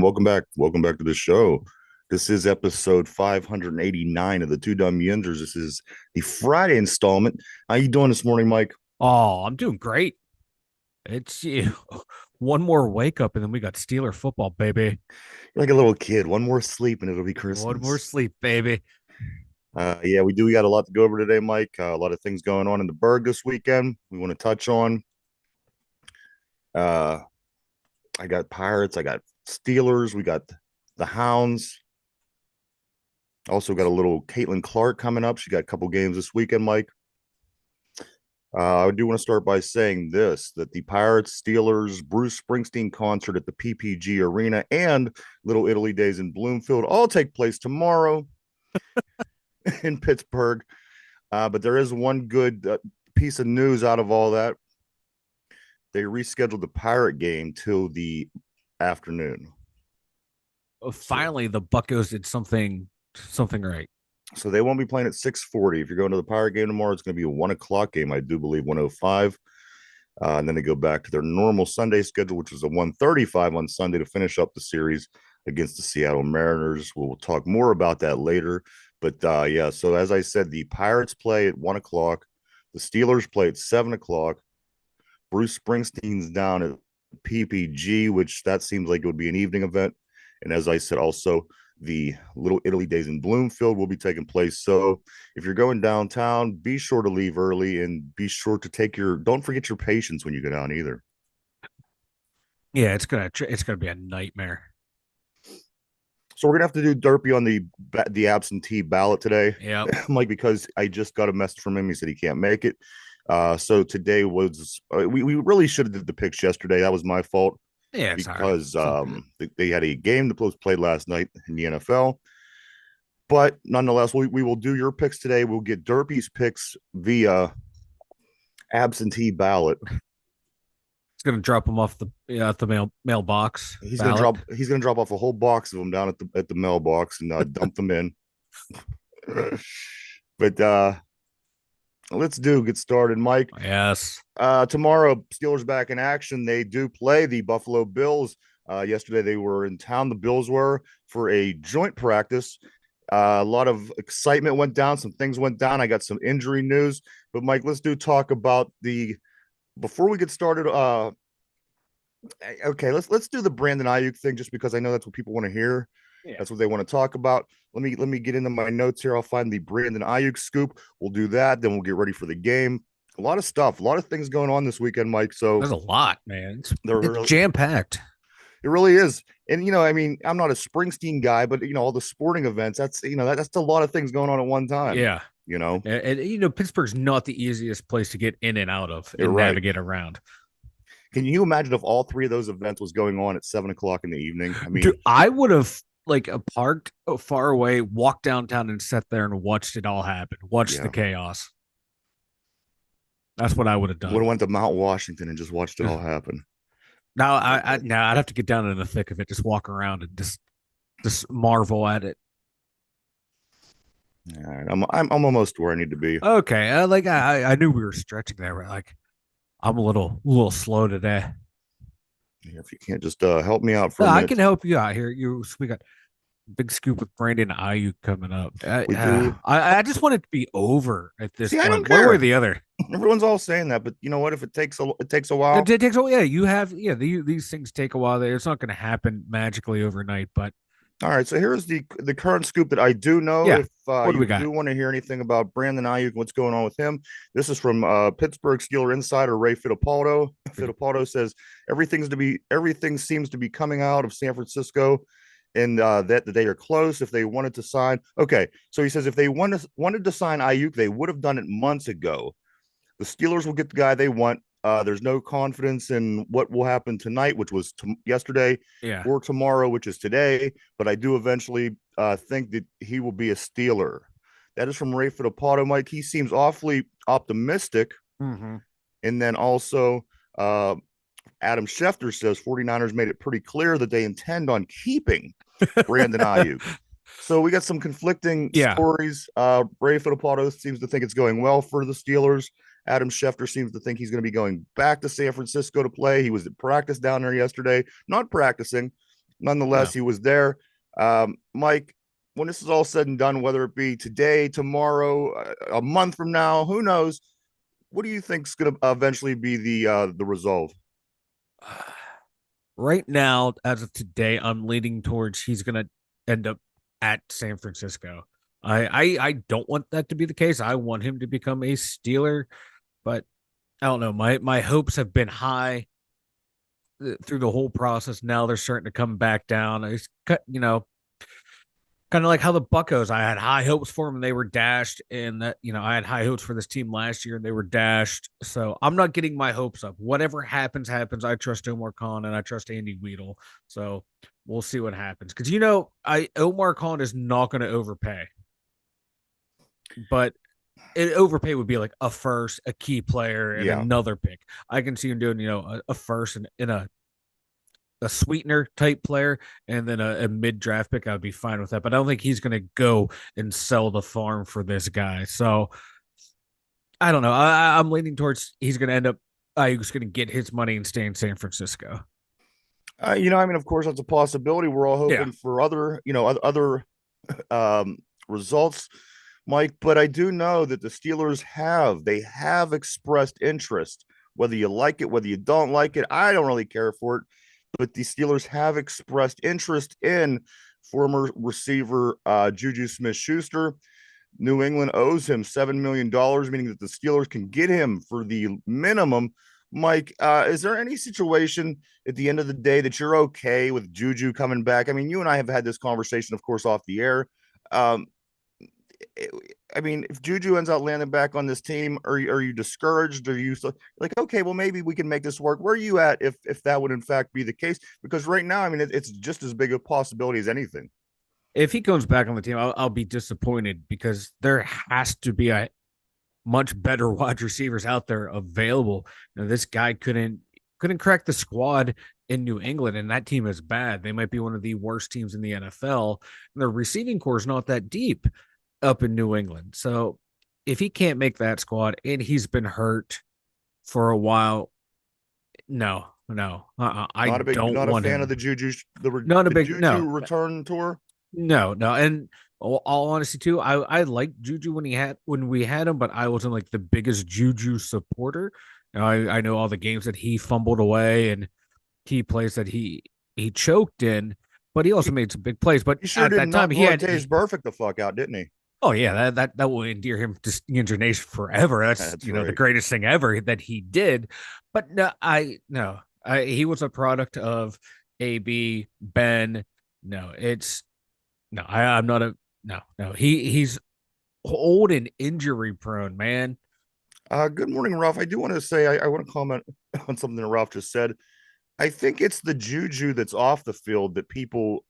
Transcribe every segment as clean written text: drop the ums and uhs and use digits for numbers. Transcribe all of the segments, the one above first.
welcome back. Welcome back to the show. This is episode 589 of the Two Dumb Yinzers. This is the Friday installment. How you doing this morning, Mike? Oh, I'm doing great. It's one more wake up and then we got Steeler football, baby. You're like a little kid. One more sleep and it'll be One more Christmas. sleep, baby. Yeah, we do. We got a lot to go over today, Mike. A lot of things going on in the Berg this weekend. We want to touch on. Uh, I got Pirates. I got Steelers. We got the Hounds. Also got a little Caitlin Clark coming up. She got a couple games this weekend, Mike. I do want to start by saying this, that the Pirates, Steelers, Bruce Springsteen concert at the PPG Arena and Little Italy Days in Bloomfield all take place tomorrow in Pittsburgh. But there is one good piece of news out of all that. They rescheduled the Pirate game till the afternoon. Finally, the Buccos did something right. So they won't be playing at 6:40. If you're going to the Pirate game tomorrow, it's going to be a 1 o'clock game, I do believe, 1:05. And then they go back to their normal Sunday schedule, which is a 1:35 on Sunday to finish up the series against the Seattle Mariners. We'll talk more about that later. But yeah, so as I said, the Pirates play at 1 o'clock. The Steelers play at 7 o'clock. Bruce Springsteen's down at PPG, which that seems like it would be an evening event. And as I said, also the Little Italy Days in Bloomfield will be taking place. So if you're going downtown, be sure to leave early and be sure to don't forget your patience when you go down either. Yeah, it's gonna be a nightmare. So we're gonna have to do Derpy on the absentee ballot today, Yep. Mike, because I just got a message from him. He said he can't make it. So today was we really should have did the picks yesterday. That was my fault Yeah, it's all right. because they had a game that was played last night in the NFL. But nonetheless, we will do your picks today. We'll get Derpy's picks via absentee ballot. It's gonna drop them off at the mailbox ballot. He's gonna drop off a whole box of them down at the mailbox and dump them in. But let's get started, Mike. Yes. Tomorrow, Steelers back in action. They do play the Buffalo Bills. Yesterday, they were in town. The Bills were for a joint practice. A lot of excitement went down. Some things went down. I got some injury news. But, Mike, let's talk about before we get started. Okay, let's do the Brandon Ayuk thing just because I know that's what people want to hear. Yeah. That's what they want to talk about. Let me get into my notes here. I'll find the Brandon Ayuk scoop. We'll do that. Then we'll get ready for the game. A lot of stuff, a lot of things going on this weekend, Mike. So There's a lot, man. It's really, jam packed. it really is. And I mean, I'm not a Springsteen guy, but all the sporting events, that's that's a lot of things going on at one time. Yeah. You know, And Pittsburgh's not the easiest place to get in and out of You're and right. navigate around. Can you imagine if all three of those events was going on at 7 o'clock in the evening? I mean, Dude, I would have parked far away, walked downtown, and sat there and watched it all happen. Watched the yeah, chaos. That's what I would have would done. have went to Mount Washington and just watched it all happen. Now, I'd have to get down in the thick of it, just walk around and just marvel at it. All right, I'm almost where I need to be. Okay, I knew we were stretching there, but I'm a little slow today. If you can't just help me out for No, a I minute. can help you out here. We got big scoop with Brandon Ayuk coming up. We do. I just want it to be over at this See, I don't point, one way care. or the other. Everyone's all saying that, but you know what? If it takes a while. It takes a yeah. These things take a while. It's not going to happen magically overnight, but All right, so here's the current scoop that I do know. yeah. If What do you we got? do want to hear anything about Brandon Ayuk, what's going on with him, this is from Pittsburgh Steeler insider Ray Fittipaldo. Fittipaldo says everything seems to be coming out of San Francisco, and that they are close. If they wanted to sign, okay, so he says if they wanted to sign Ayuk, they would have done it months ago. The Steelers will get the guy they want. There's no confidence in what will happen tonight, which was yesterday, Yeah. or tomorrow, which is today. But I do eventually think that he will be a Steeler. That is from Ray Fittipaldo, Mike. He seems awfully optimistic. Mm-hmm. And then also Adam Schefter says 49ers made it pretty clear that they intend on keeping Brandon Ayuk. So we got some conflicting stories. Ray Fittipaldo seems to think it's going well for the Steelers. Adam Schefter seems to think he's going to be going back to San Francisco to play. He was at practice down there yesterday, not practicing, nonetheless, No. he was there. Mike, when this is all said and done, whether it be today, tomorrow, a month from now, who knows? What do you think is going to eventually be the result? Right now, as of today, I'm leaning towards he's gonna end up at San Francisco. I don't want that to be the case. I want him to become a Steeler, but I don't know. My hopes have been high through the whole process. Now they're starting to come back down. It's kind of like how the Buccos. I had high hopes for them and they were dashed, and that I had high hopes for this team last year and they were dashed. So I'm not getting my hopes up. Whatever happens, happens. I trust Omar Khan and I trust Andy Weedle. So we'll see what happens because I Omar Khan is not going to overpay, but it overpay would be like a first, a key player, and Yeah. another pick. I can see him doing a first and in a sweetener type player and then a mid draft pick, I'd be fine with that. But I don't think he's going to go and sell the farm for this guy. So I don't know. I'm leaning towards he's going to end up. He's going to get his money and stay in San Francisco. I mean, of course, that's a possibility. We're all Yeah, hoping for other results, Mike. But I do know that the Steelers they have expressed interest. Whether you like it, whether you don't like it, I don't really care for it. But the Steelers have expressed interest in former receiver Juju Smith-Schuster. New England owes him $7 million, meaning that the Steelers can get him for the minimum. Mike, is there any situation at the end of the day that you're okay with Juju coming back? I mean, you and I have had this conversation, of course, off the air. Um, I mean, if Juju ends up landing back on this team, are you discouraged? Are you like, okay, well, maybe we can make this work? Where are you at if that would in fact be the case? Because right now, I mean, it's just as big a possibility as anything. if he comes back on the team, I'll be disappointed because there has to be a much better wide receivers out there available. This guy couldn't crack the squad in New England, and that team is bad. They might be one of the worst teams in the NFL. And their receiving core is not that deep up in New England. So if he can't make that squad and he's been hurt for a while, no, no, I don't Not a want fan of him. the Juju, Not a the big Juju no, return tour. no, no. And all honesty too, I liked Juju when we had him, but I wasn't like the biggest Juju supporter. I know all the games that he fumbled away and key plays that he choked in, but he also He, made some big plays. But he sure at did that time, knock Vontaze perfect the fuck out, didn't he? oh yeah, that will endear him to Steelers Nation forever. That's That's the right. greatest thing ever that he did. But no, he was a product of AB Ben. No, it's no, I'm not a no. He's old and injury prone, man. Good morning, Ralph. I do want to say I want to comment on something that Ralph just said. I think it's the juju that's off the field that people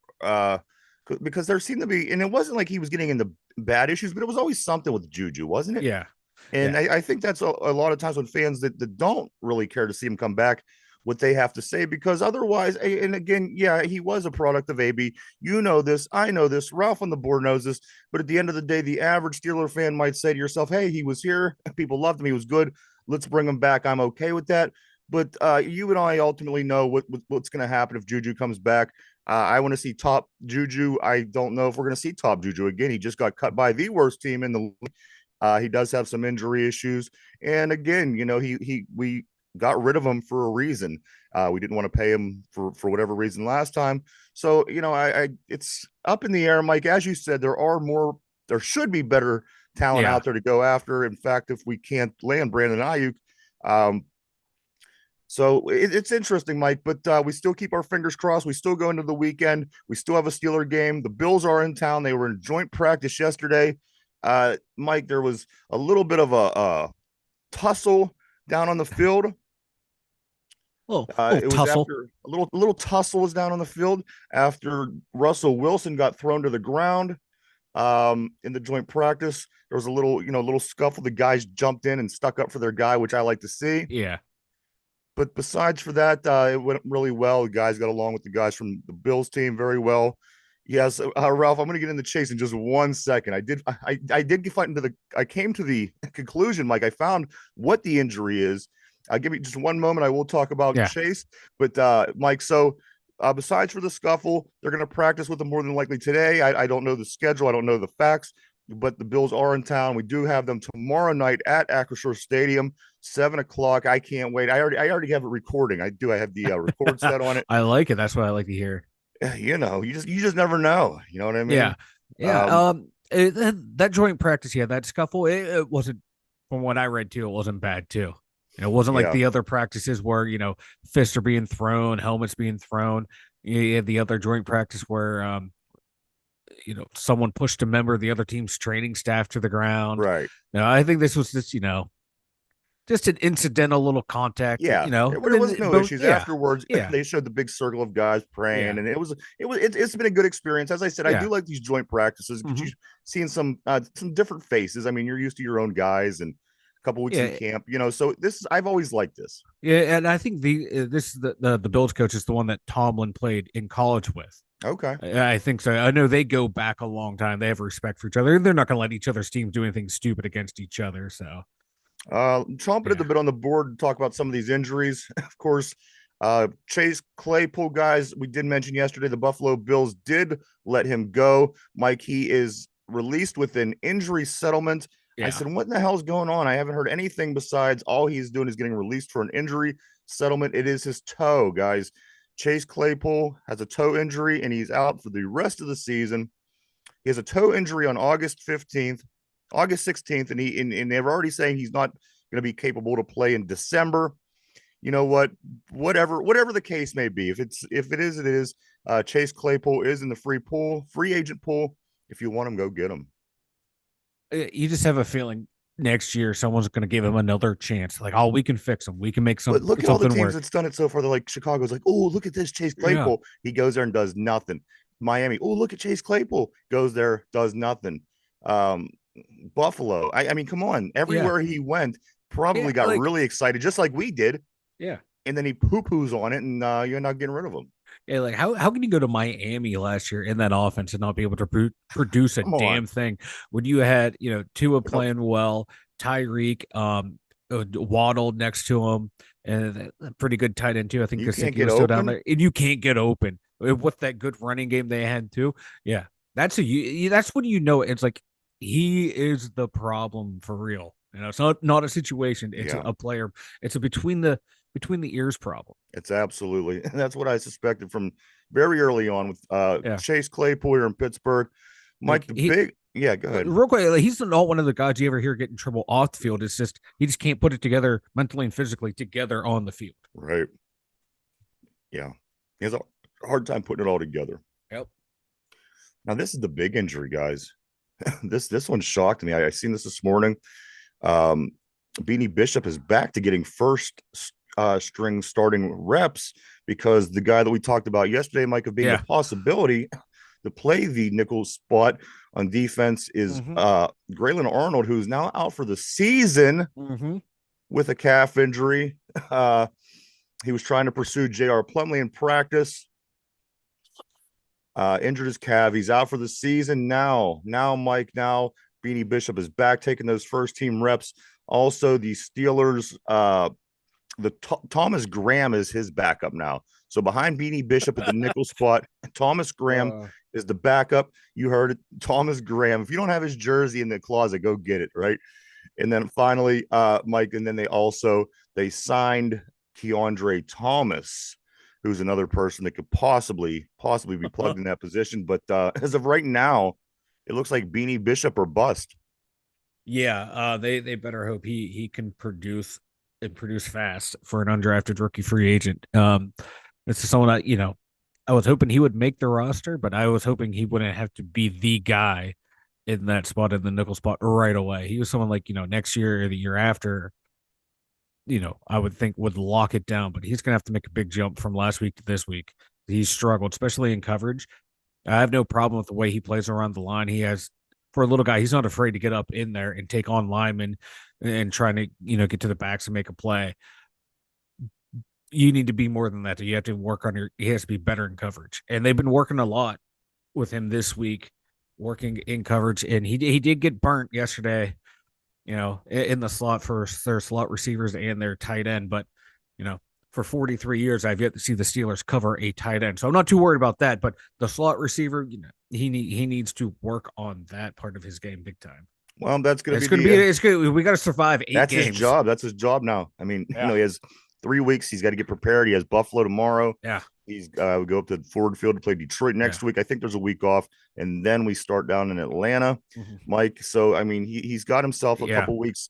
because there seemed to be, and it wasn't like he was getting into bad issues, but it was always something with juju, wasn't it? Yeah, And yeah, I think that's a lot of times when fans that don't really care to see him come back, what they have to say, because otherwise, and again, yeah, he was a product of AB. You know this, I know this, Ralph on the board knows this, but at the end of the day, the average Steeler fan might say to yourself, hey, he was here, people loved him, he was good, let's bring him back. I'm okay with that. But you and I ultimately know what's going to happen if Juju comes back. I want to see top Juju. I don't know if we're going to see top Juju again. He just got cut by the worst team in the league. He does have some injury issues, and again, he we got rid of him for a reason. We didn't want to pay him for whatever reason last time. So I it's up in the air, Mike. As you said, there should be better talent yeah. out there to go after. In fact, if we can't land Brandon Ayuk, um, so it's interesting, Mike, but we still keep our fingers crossed. We still go into the weekend. We still have a Steeler game. The Bills are in town. They were in joint practice yesterday. Mike, there was a little bit of a tussle down on the field. Little It was tussle. after a little tussle was down on the field after Russell Wilson got thrown to the ground in the joint practice. There was a little scuffle. The guys jumped in and stuck up for their guy, which I like to see. Yeah, But besides for that, it went really well. The guys got along with the guys from the Bills team very well. Yes, Ralph, I'm going to get in the chase in just 1 second. I did get into I came to the conclusion, Mike. I found what the injury is. I'll give you just one moment. I will talk about yeah. Chase, but Mike, so Besides for the scuffle, they're going to practice with them more than likely today. I don't know the schedule. I don't know the facts, but the Bills are in town. We do have them tomorrow night at Acrisure Stadium, 7 o'clock. I can't wait. I already have it recording. I do. I have the record set on it. I like it. That's what I like to hear. You just never know. You know what I Yeah. mean? Yeah. Um, That joint practice, yeah, that scuffle, it wasn't, from what I read too, it wasn't bad too. It wasn't like yeah, the other practices where, fists are being thrown, helmets being thrown. You had the other joint practice where, someone pushed a member of the other team's training staff to the ground. right. No, I think this was just an incidental little contact, Yeah, and there was then no both, issues yeah, afterwards. yeah, They showed the big circle of guys praying, yeah, and it's been a good experience. As I said, I yeah. do like these joint practices because Hmm. you seeing some different faces. I mean, you're used to your own guys and a couple weeks in Yeah, camp, So I've always liked this. yeah, and I think this is the Bills coach is the one that Tomlin played in college with. Okay. I think so. I know they go back a long time. They have respect for each other. They're not going to let each other's teams do anything stupid against each other. So Chomping at yeah, the bit on the board to talk about some of these injuries. Of course, Chase Claypool, guys, we did mention yesterday the Buffalo Bills did let him go. Mike, he is released with an injury settlement. I yeah. said, what in the hell is going on? I haven't heard anything besides all he's doing is getting released for an injury settlement. It is his toe, guys. Chase Claypool has a toe injury and he's out for the rest of the season. He has a toe injury on August 15th, August 16th, and they're already saying he's not going to be capable to play in December. You know what? Whatever the case may be, if it is, it is. Chase Claypool is in the free agent pool. If you want him, go get him. You just have a feeling next year someone's going to give him another chance. Like, oh, we can fix him. We can make But look at all the something teams work. that's done it so far. They're like Chicago's like, oh, look at this Chase Yeah, Claypool. He goes there and does nothing. Miami, oh, look at Chase Claypool. Goes there, does nothing. Um, Buffalo. I mean, come on. yeah, Everywhere he went, yeah. probably got Like, really excited, just like we did. yeah. And then he poo poos on it, and you're not getting rid of him. Yeah, like how can you go to Miami last year in that offense and not be able to produce a Come on. damn thing when you had Tua No, playing well, Tyreek, Waddle next to him, and a pretty good tight end too. I think you can't Gesicki get was still down open. there, and you can't get open with that good running game they had too. Yeah, that's when it's like he is the problem for real. It's not a situation. It's Yeah, a player. It's a between the ears problem. it's absolutely. And that's what I suspected from very early on with Yeah. Chase Claypool here in Pittsburgh. Mike, Like the he big, yeah, go ahead. real quick, like, he's not one of the guys you ever hear get in trouble off the field. It's just he just can't put it together mentally and physically together on the field. Right. Yeah. He has a hard time putting it all together. Yep. Now, this is the big injury, guys. This one shocked me. I seen this morning. Um, Beanie Bishop is back to getting first string starting reps because the guy that we talked about yesterday, Mike, of being the Yeah. possibility to play the nickel spot on defense is Mm-hmm. Graylin Arnold, who's now out for the season Mm-hmm. with a calf injury. He was trying to pursue J.R. Plumlee in practice. Injured his calf. He's out for the season now. Mike, Beanie Bishop is back taking those first team reps. Also, the Steelers, Thomas Graham is his backup now. So behind Beanie Bishop at the nickel spot, Thomas Graham is the backup. You heard it, Thomas Graham. If you don't have his jersey in the closet, go get it, right? And then finally, Mike, and then they signed Keandre Thomas, who's another person that could possibly be plugged in that position. But as of right now, it looks like Beanie Bishop or bust. Yeah. They better hope he can produce and produce fast for an undrafted rookie free agent. This is someone I was hoping he would make the roster, but I was hoping he wouldn't have to be the guy in that spot in the nickel spot right away. He was someone like, next year or the year after, I would think would lock it down, but he's going to have to make a big jump from last week to this week. He's struggled, especially in coverage. I have no problem with the way he plays around the line. He has, for a little guy, he's not afraid to get up in there and take on linemen and trying to, get to the backs and make a play. You need to be more than that. You have to work on he has to be better in coverage. And they've been working a lot with him this week, working in coverage. And he did get burnt yesterday, in the slot for their slot receivers and their tight end. But, for 43 years, I've yet to see the Steelers cover a tight end. So I'm not too worried about that. But the slot receiver, he needs to work on that part of his game big time. Well, that's going to It's be going to be the it's good. We got to survive 8 that's his games. job. That's his job now. I mean, Yeah. he has 3 weeks. He's got to get prepared. He has Buffalo tomorrow. Yeah. He's we go up to Ford Field to play Detroit Yeah. next week. I think there's a week off, and then we start down in Atlanta, Mhm. Mike. So I mean, he's got himself a Yeah. couple weeks.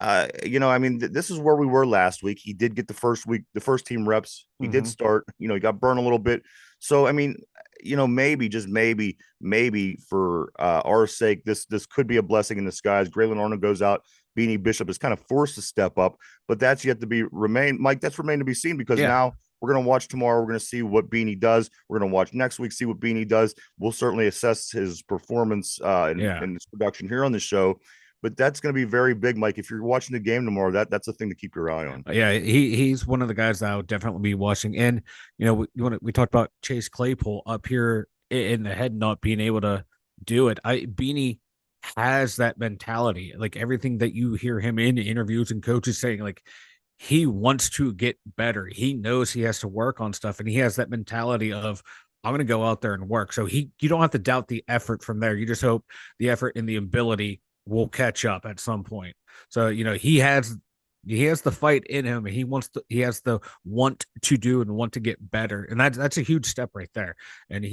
I mean, this is where we were last week. He did get the first week, the first team reps. He did Mhm. start. He got burned a little bit. So I mean, maybe just maybe for our sake, this could be a blessing in disguise. Graylin Arnold goes out. Beanie Bishop is kind of forced to step up, but that's yet to be remain. Mike, that's remained to be seen because Yeah. now we're going to watch tomorrow. We're going to see what Beanie does. We're going to watch next week, see what Beanie does. We'll certainly assess his performance Yeah. and his production here on the show. But that's going to be very big, Mike. If you're watching the game tomorrow, that's a thing to keep your eye on. Yeah, he's one of the guys that I would definitely be watching. And we talked about Chase Claypool up here in the head not being able to do it. Beanie has that mentality, like everything that you hear him in interviews and coaches saying, like he wants to get better. He knows he has to work on stuff, and he has that mentality of I'm going to go out there and work. So you don't have to doubt the effort from there. You just hope the effort and the ability will catch up at some point. So he has the fight in him, and he has the want to do and want to get better, and that's a huge step right there. And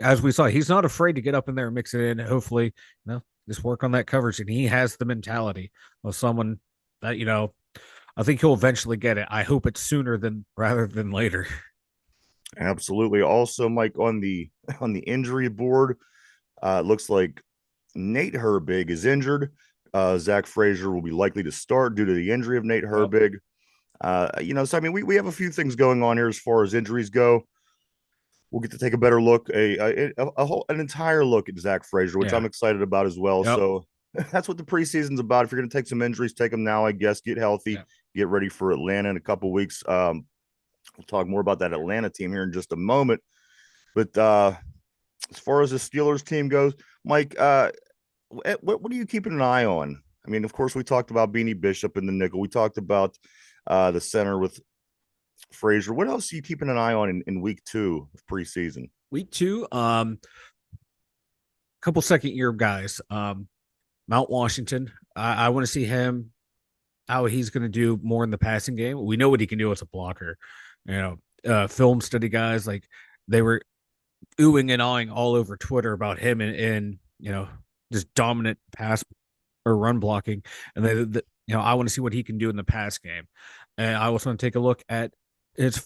as we saw, he's not afraid to get up in there and mix it in. Hopefully, just work on that coverage, and he has the mentality of someone that I think he'll eventually get it. I hope it's sooner than rather than later. Absolutely. Also, Mike, on the injury board, it looks like Nate Herbig is injured. Zach Frazier will be likely to start due to the injury of Nate Yep. Herbig. So I mean, we have a few things going on here as far as injuries go. We'll get to take a better look, an entire look at Zach Frazier, which Yeah. I'm excited about as well. Yep. So that's what the preseason's about. If you're going to take some injuries, take them now, I guess. Get healthy, Yeah. get ready for Atlanta in a couple weeks. We'll talk more about that Atlanta team here in just a moment. But as far as the Steelers team goes, Mike, what are you keeping an eye on? I mean, of course, we talked about Beanie Bishop and the nickel. We talked about the center with Frazier. What else are you keeping an eye on in week 2 of preseason? Week 2, couple second year guys. Mount Washington. I want to see him how he's going to do more in the passing game. We know what he can do as a blocker. Film study guys like they were oohing and awing all over Twitter about him and just dominant pass or run blocking. And I want to see what he can do in the pass game. And I also want to take a look at his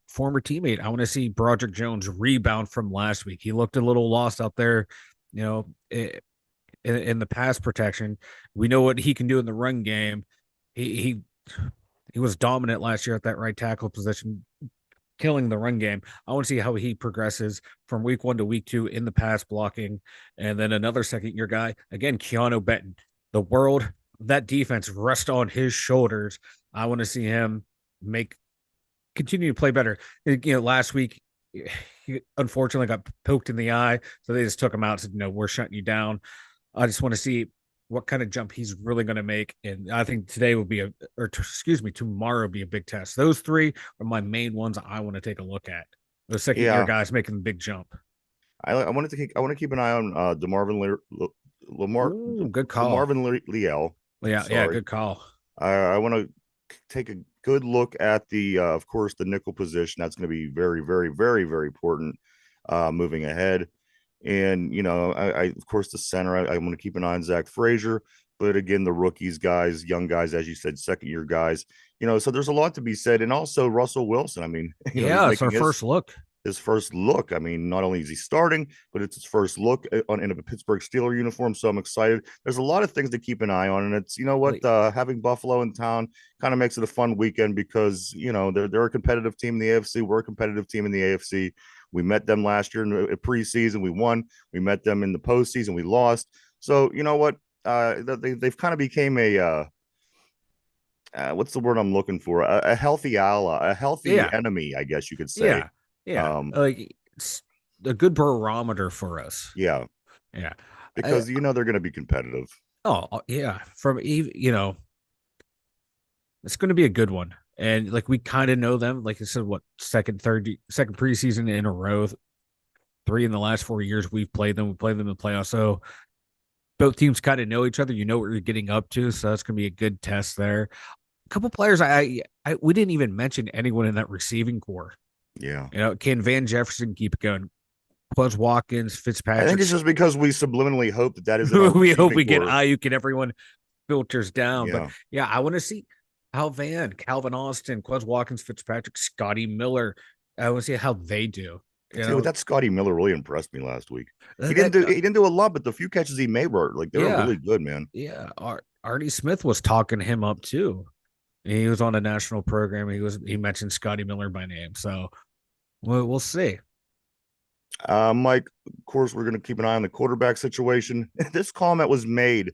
former teammate. I want to see Broderick Jones rebound from last week. He looked a little lost out there, in the pass protection. We know what he can do in the run game. He was dominant last year at that right tackle position, killing the run game. I want to see how he progresses from week 1 to week 2 in the pass blocking. And then another second year guy, again, Keanu Benton. The world, that defense rests on his shoulders. I want to see him continue to play better. Last week, he unfortunately got poked in the eye. So they just took him out and said, we're shutting you down. I just want to see what kind of jump he's really going to make. And I think tomorrow will be a big test. Those 3 are my main ones I want to take a look at. Those second year Yeah, guys making the big jump. I wanted to I want to keep an eye on Lamar Ooh, good call. DeMarvin Leal. I'm Yeah, yeah, sorry. good call. I want to take a good look at of course, the nickel position. That's going to be very, very, very, very important moving ahead. And of course, the center. I want to keep an eye on Zach Frazier, but again, the rookies, guys, young guys, as you said, second year guys. So there's a lot to be said, and also Russell Wilson. I mean, he's Yeah, it's our making first look. his first look. I mean, not only is he starting, but it's his first look in a Pittsburgh Steeler uniform. So I'm excited. There's a lot of things to keep an eye on, and it's having Buffalo in town kind of makes it a fun weekend because they're a competitive team in the AFC. We're a competitive team in the AFC. We met them last year in the preseason. We won. We met them in the postseason. We lost. So you know what? They've kind of became a what's the word I'm looking for? A healthy ally, a healthy Yeah, enemy, I guess you could say. yeah, yeah. Um, Like it's a good barometer for us. yeah, Yeah. because they're going to be competitive. Yeah. From it's going to be a good one. And like we kind of know them. Like I said, what second preseason in a row, three in the last 4 years we've played them. We played them in the playoffs. So both teams kind of know each other. You know what you're getting up to. So that's gonna be a good test there. A couple players we didn't even mention anyone in that receiving core. Yeah. Can Van Jefferson keep it going? Plus Watkins, I think Fitzpatrick. it's just because we subliminally hope that is in our We hope receiving we get core. Ayuk and everyone filters down. But Yeah. yeah, I want to see how Calvin Austin, Quez Watkins, Fitzpatrick, Scotty Miller. I want to see how they do. I tell you what, that Scotty Miller really impressed me last week. He didn't that do he didn't do a lot, but the few catches he made were like they were yeah, really good, man. yeah. Artie Smith was talking him up too. He was on a national program. He mentioned Scotty Miller by name. So we'll see. Mike, of course, we're going to keep an eye on the quarterback situation. This comment was made,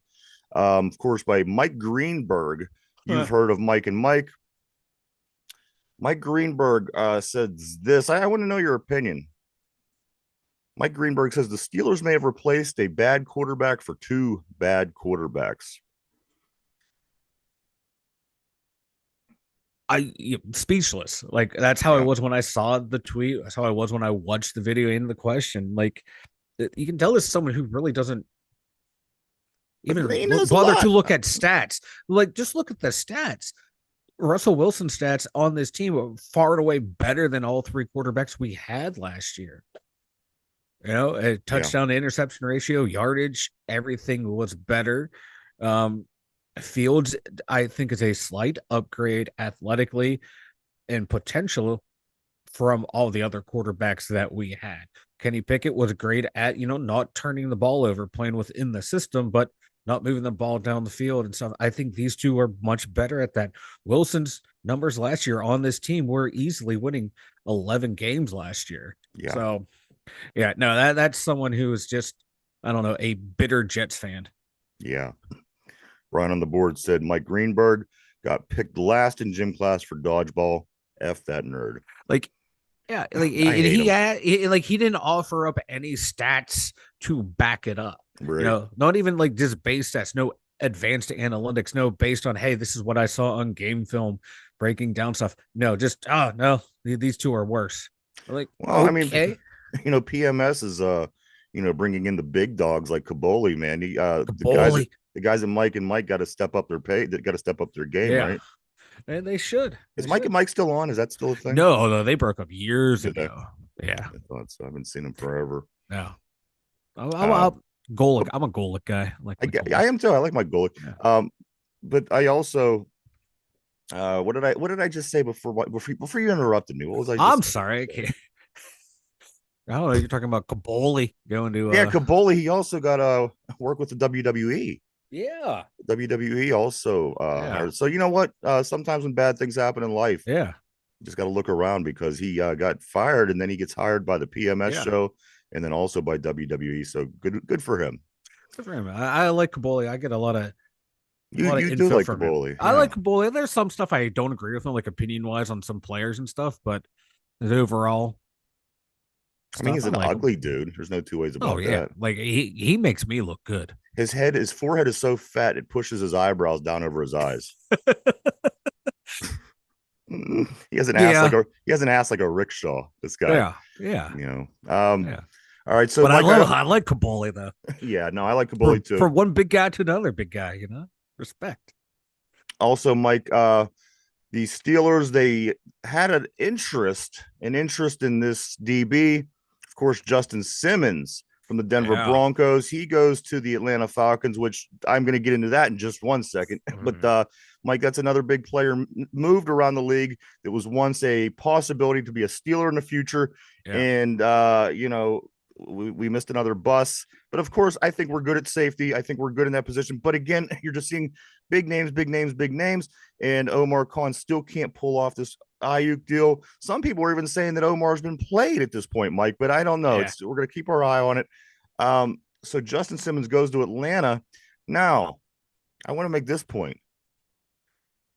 of course, by Mike Greenberg. You've heard of Mike and Mike. Mike Greenberg said this. I want to know your opinion. Mike Greenberg says the Steelers may have replaced a bad quarterback for two bad quarterbacks. Speechless. Like that's how I Yeah. was when I saw the tweet. That's how I was when I watched the video and the question. Like you can tell this is someone who really doesn't even He knows a bother lot. to look at stats. Like just look at the stats. Russell Wilson stats on this team are far and away better than all three quarterbacks we had last year. A touchdown to interception ratio, yardage, everything was better. Fields, I think, is a slight upgrade athletically and potential from all the other quarterbacks that we had. Kenny Pickett was great at, not turning the ball over, playing within the system, but not moving the ball down the field and stuff. I think these two are much better at that. Wilson's numbers last year on this team were easily winning 11 games last year. Yeah. So, yeah, no, that's someone who is just, I don't know, a bitter Jets fan. Yeah. Ryan on the board said Mike Greenberg got picked last in gym class for dodgeball. F that nerd. Like, yeah, like he didn't offer up any stats to back it up. Right. Not even like just base stats, no advanced analytics, no based on hey, this is what I saw on game film, breaking down stuff. No, just no, these two are worse. Like, well, okay. I mean, PMS is bringing in the big dogs like Kaboli, man. The guys that Mike and Mike got to step up their pay. They got to step up their game, right? And they should. Is Mike and Mike still on? Is that still a thing? No, they broke up years ago. Yeah, I thought so. I haven't seen them forever. No, I'm Golic. I'm a Golic guy. I am too. I like my Golic. Yeah. But I also, what did I just say before you interrupted me? What was I? I'm sorry. I can't. I don't know. You're talking about Kaboli going to. Kaboli. He also got work with the WWE. Yeah. WWE also. So you know what? Sometimes when bad things happen in life, you just got to look around because he got fired and then he gets hired by the PMS show and then also by WWE. So good for him. Good for him. I like Kaboli. I get a lot of. You do like Kaboli. I like Kaboli. There's some stuff I don't agree with him, like opinion wise on some players and stuff, but overall. I mean, he's an ugly dude. There's no two ways about that. Like he makes me look good. His forehead is so fat it pushes his eyebrows down over his eyes. He has an ass like a rickshaw. This guy. Yeah. All right. So but I like Kaboli though. Yeah, no, I like Kaboli too. For one big guy to another big guy, respect. Also, Mike, the Steelers, they had an interest in this DB. Of course, Justin Simmons from the Denver Broncos. He goes to the Atlanta Falcons, which I'm going to get into that in just 1 second. But Mike, that's another big player moved around the league that was once a possibility to be a Steeler in the future. Yeah. And, we missed another bus. But, of course, I think we're good at safety. I think we're good in that position. But, again, you're just seeing big names. And Omar Khan still can't pull off this Ayuk deal. Some people are even saying that Omar's been played at this point, Mike, but I don't know. Yeah. We're going to keep our eye on it. So Justin Simmons goes to Atlanta. Now, I want to make this point.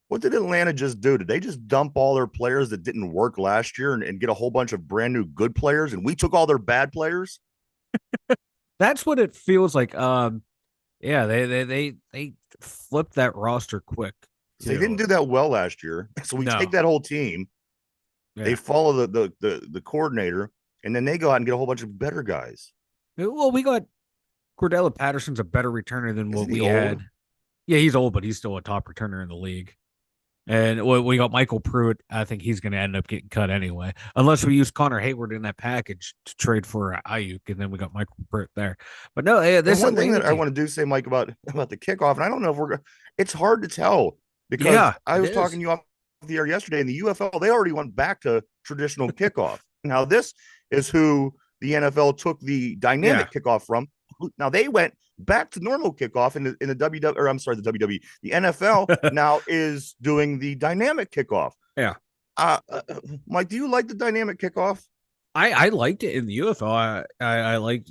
What did Atlanta just do? Did they just dump all their players that didn't work last year and get a whole bunch of brand new good players, and we took all their bad players? That's what it feels like. Yeah, they flipped that roster quick. They didn't do that well last year. So we take No. that whole team, they Yeah. follow the coordinator, and then they go out and get a whole bunch of better guys. Well, we got Cordella Patterson's a better returner than what Isn't he we old? had. Yeah, he's old, but he's still a top returner in the league. And we got Michael Pruitt. I think he's going to end up getting cut anyway, unless we use Connor Hayward in that package to trade for Ayuk, and then we got Michael Pruitt there. But no, yeah, And this one thing Atlanta that I team. want to do say, Mike, about the kickoff, and I don't know if we're it's hard to tell because Yeah, I it was talking is. to you off the air yesterday in the UFL, they already went back to traditional kickoff. Now, this is who the NFL took the Yeah. dynamic kickoff from. Now they went back to normal kickoff in the WW, or I'm sorry, the WWE. The NFL now is doing the dynamic kickoff. Yeah. Uh, uh, Mike, do you like the dynamic kickoff? I liked it in the UFL. I liked,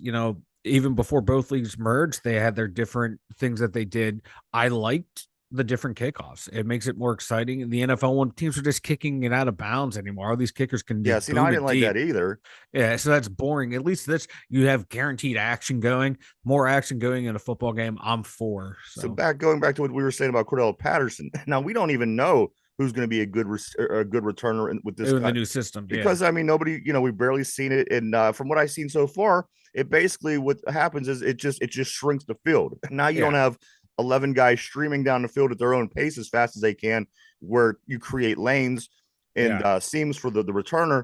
even before both leagues merged, they had their different things that they did. I liked the different kickoffs. It makes it more exciting. In the NFL, when teams are just kicking it out of bounds anymore, all these kickers can Yeah, just see, now I boom didn't it like that deep. either. Yeah, so that's boring. At least this you have guaranteed action going, more action going in a football game. I'm for. So So going back to what we were saying about Cordell Patterson. Now we don't even know who's going to be a good returner with this in the guy new system, yeah, because I mean nobody, we've barely seen it, and from what I've seen so far, it basically what happens is it just shrinks the field. Now you don't yeah, have 11 guys streaming down the field at their own pace as fast as they can, where you create lanes and yeah, seams for the returner.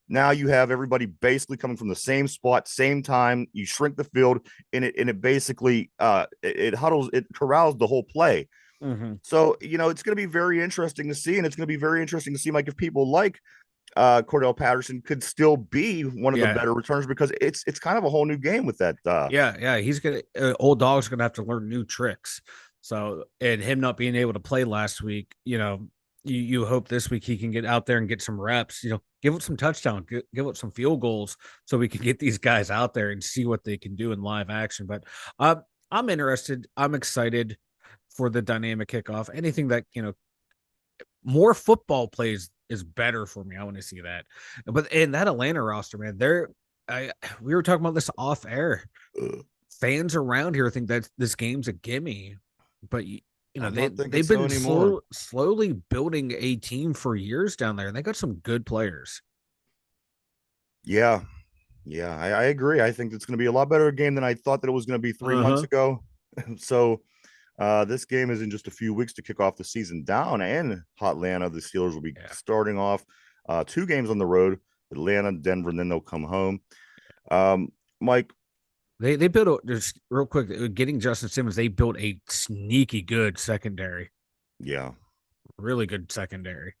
Now you have everybody basically coming from the same spot, same time. You shrink the field, and it basically it huddles, it corrals the whole play. mm-hmm. So it's going to be very interesting to see, and it's going to be very interesting to see, like, if people like Cordell Patterson could still be one of the Yeah, better returners because it's kind of a whole new game with that. yeah. He's gonna old dog's gonna have to learn new tricks. So and him not being able to play last week, you hope this week he can get out there and get some reps. Give up some touchdown, give up some field goals, so we can get these guys out there and see what they can do in live action. But I'm interested. I'm excited for the dynamic kickoff. Anything that more football plays is better for me. I want to see that. But in that Atlanta roster, man, we were talking about this off air. uh, Fans around here think that this game's a gimme, but I'm they not thinking they've so been anymore. slowly building a team for years down there, and they got some good players. Yeah, yeah, I agree. I think it's going to be a lot better game than I thought that it was going to be 3 months Uh-huh. ago. So this game is in just a few weeks to kick off the season down in Atlanta. The Steelers will be Yeah. starting off 2 games on the road, Atlanta, Denver, and then they'll come home. Mike, They built just real quick, getting Justin Simmons, they built a sneaky good secondary. yeah, Really good secondary.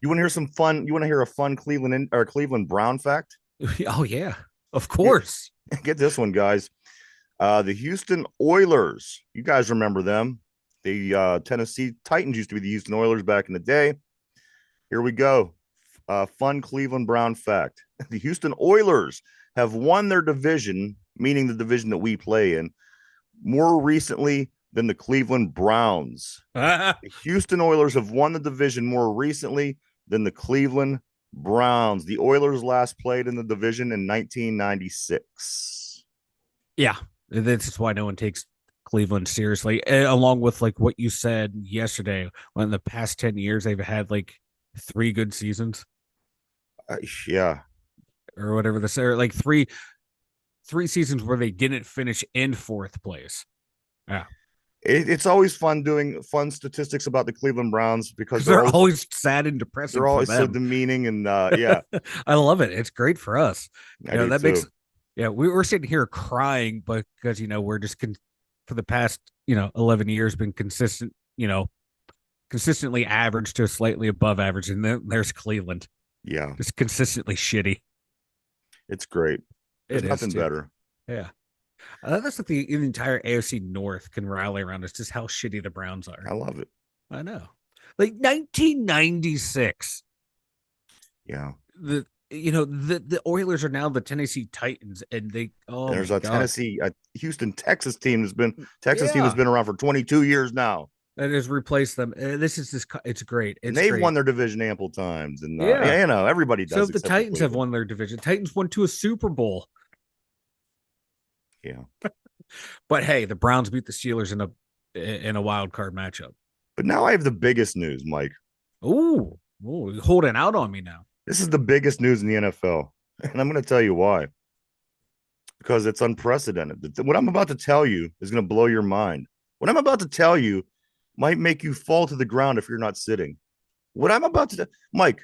you want to hear some fun? You want to hear a fun Cleveland Brown fact? Oh yeah, of Get, course. get this one, guys. The Houston Oilers. You guys remember them? The Tennessee Titans used to be the Houston Oilers back in the day. Here we go. Fun Cleveland Brown fact. The Houston Oilers have won their division, meaning the division that we play in, more recently than the Cleveland Browns. The Houston Oilers have won the division more recently than the Cleveland Browns. The Oilers last played in the division in 1996. Yeah, that's why no one takes Cleveland seriously. Along with like what you said yesterday, when in the past 10 years they've had like 3 good seasons Yeah, or whatever this or like three seasons where they didn't finish in fourth place. Yeah, it's always fun doing fun statistics about the Cleveland Browns because because they're always sad and depressing they're for always so them. demeaning, and yeah, I love it. It's great for us. I do That makes too. yeah. We're sitting here crying because we're just for the past 11 years been consistent. Consistently average to slightly above average, and then there's Cleveland, Yeah, just consistently shitty. it's great. There's It is nothing too. better. Yeah, that's what the entire AFC North can rally around. Is just how shitty the Browns are. I love it. I know, like 1996. Yeah, The Oilers are now the Tennessee Titans, and they oh there's my a god, Tennessee, a Houston, Texas team has yeah, been around for 22 years now, that has replaced them. This is this. It's great. and It's they've won great. their division ample times, and Yeah. everybody So does the except for Titans have Cleveland. won their division. Titans won to a Super Bowl. Yeah, But hey, the Browns beat the Steelers in a wild card matchup. But now I have the biggest news, Mike. Ooh, you're holding out on me now. This is the biggest news in the NFL. And I'm going to tell you why. Because it's unprecedented. What I'm about to tell you is going to blow your mind. What I'm about to tell you might make you fall to the ground if you're not sitting. What I'm about to, Mike,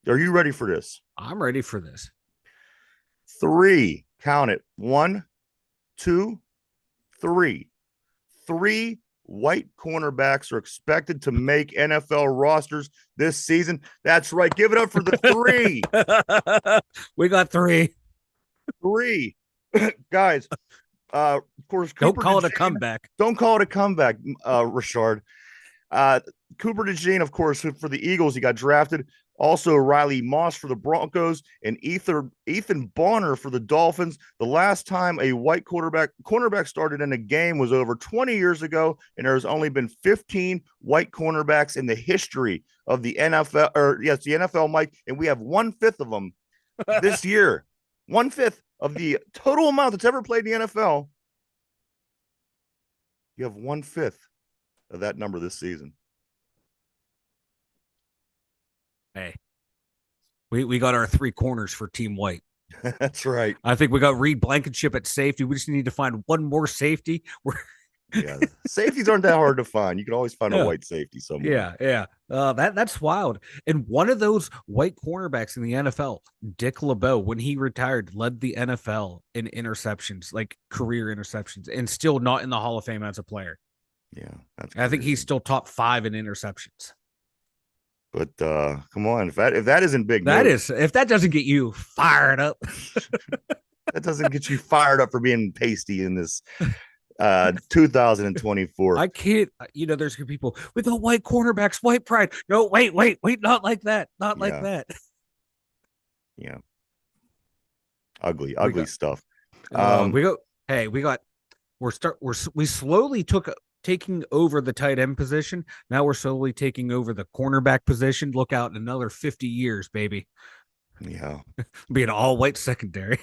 are you ready for this? I'm ready for this. Three, count it. One, two, three. Three white cornerbacks are expected to make NFL rosters this season. That's right. Give it up for the three. We got three. Three. Guys, of course, Don't Cooper call it a DeJean, comeback. don't call it a comeback, Richard. Cooper DeJean, of course, for the Eagles, he got drafted. Also, Riley Moss for the Broncos and Ethan Bonner for the Dolphins. The last time a white cornerback started in a game was over 20 years ago, and there has only been 15 white cornerbacks in the history of the NFL. Or yes, the NFL, Mike, and we have 1/5 of them this year. 1/5 of the total amount that's ever played in the NFL. You have 1/5 of that number this season. Hey, we got our three corners for Team White. That's right. I think we got Reed Blankenship at safety. We just need to find one more safety. Yeah, safeties aren't that hard to find. You can always find Yeah. a white safety somewhere. Yeah. That's wild. And one of those white cornerbacks in the NFL, Dick LeBeau, when he retired, led the NFL in interceptions, like career interceptions, and still not in the Hall of Fame as a player. Yeah, that's. I think crazy. he's still top 5 in interceptions. But come on, if that isn't big That news, is, if that doesn't get you fired up. that doesn't get you fired up for being pasty in this 2024. I can't, there's people with the white cornerbacks, white pride. No, wait, not like that. Not like Yeah. that. Yeah. Ugly We got, stuff. we go, hey, we slowly taking over the tight end position. Now we're slowly taking over the cornerback position. Look out in another 50 years, baby. Yeah. Be an all white secondary.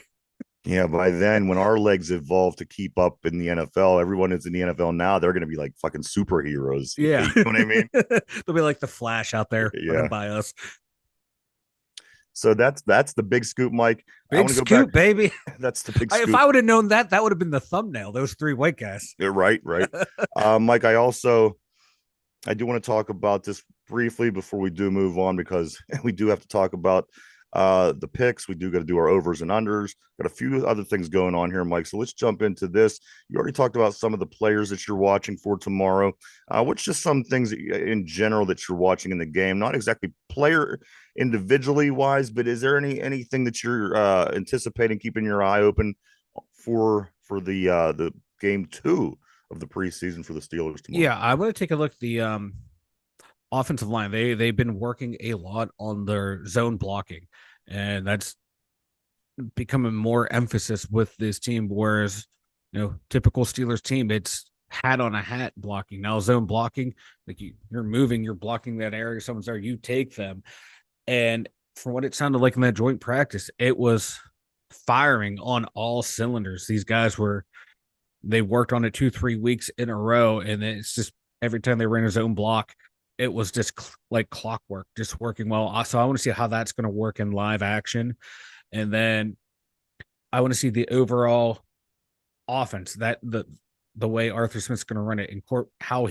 Yeah, by then, when our legs evolve to keep up in the NFL, everyone is in the NFL now. They're going to be like fucking superheroes. Yeah. You know what I mean? They'll be like the Flash out there running Yeah. by us. So that's the big scoop, Mike. I Big want to go scoop, back. baby. That's the big If scoop. I would have known that, that would have been the thumbnail. Those three white guys. Yeah, right. Mike, I do want to talk about this briefly before we do move on, because we do have to talk about the picks. We do got to do our overs and unders. Got a few other things going on here, Mike. So let's jump into this. You already talked about some of the players that you're watching for tomorrow. What's just some things in general that you're watching in the game? Not exactly player individually wise, but is there anything that you're anticipating, keeping your eye open for the game 2 of the preseason for the Steelers tomorrow? Yeah, I want to take a look at the offensive line. They've been working a lot on their zone blocking, and that's becoming more emphasis with this team. Whereas, typical Steelers team, it's hat on a hat blocking. Now zone blocking, like you're moving, you're blocking that area. Someone's there, you take them. And from what it sounded like in that joint practice, it was firing on all cylinders. These guys they worked on it 2-3 weeks in a row, and it's just every time they ran a zone block, it was just like clockwork, just working well. So I want to see how that's going to work in live action. And then I want to see the overall offense, that the way Arthur Smith's going to run it, and how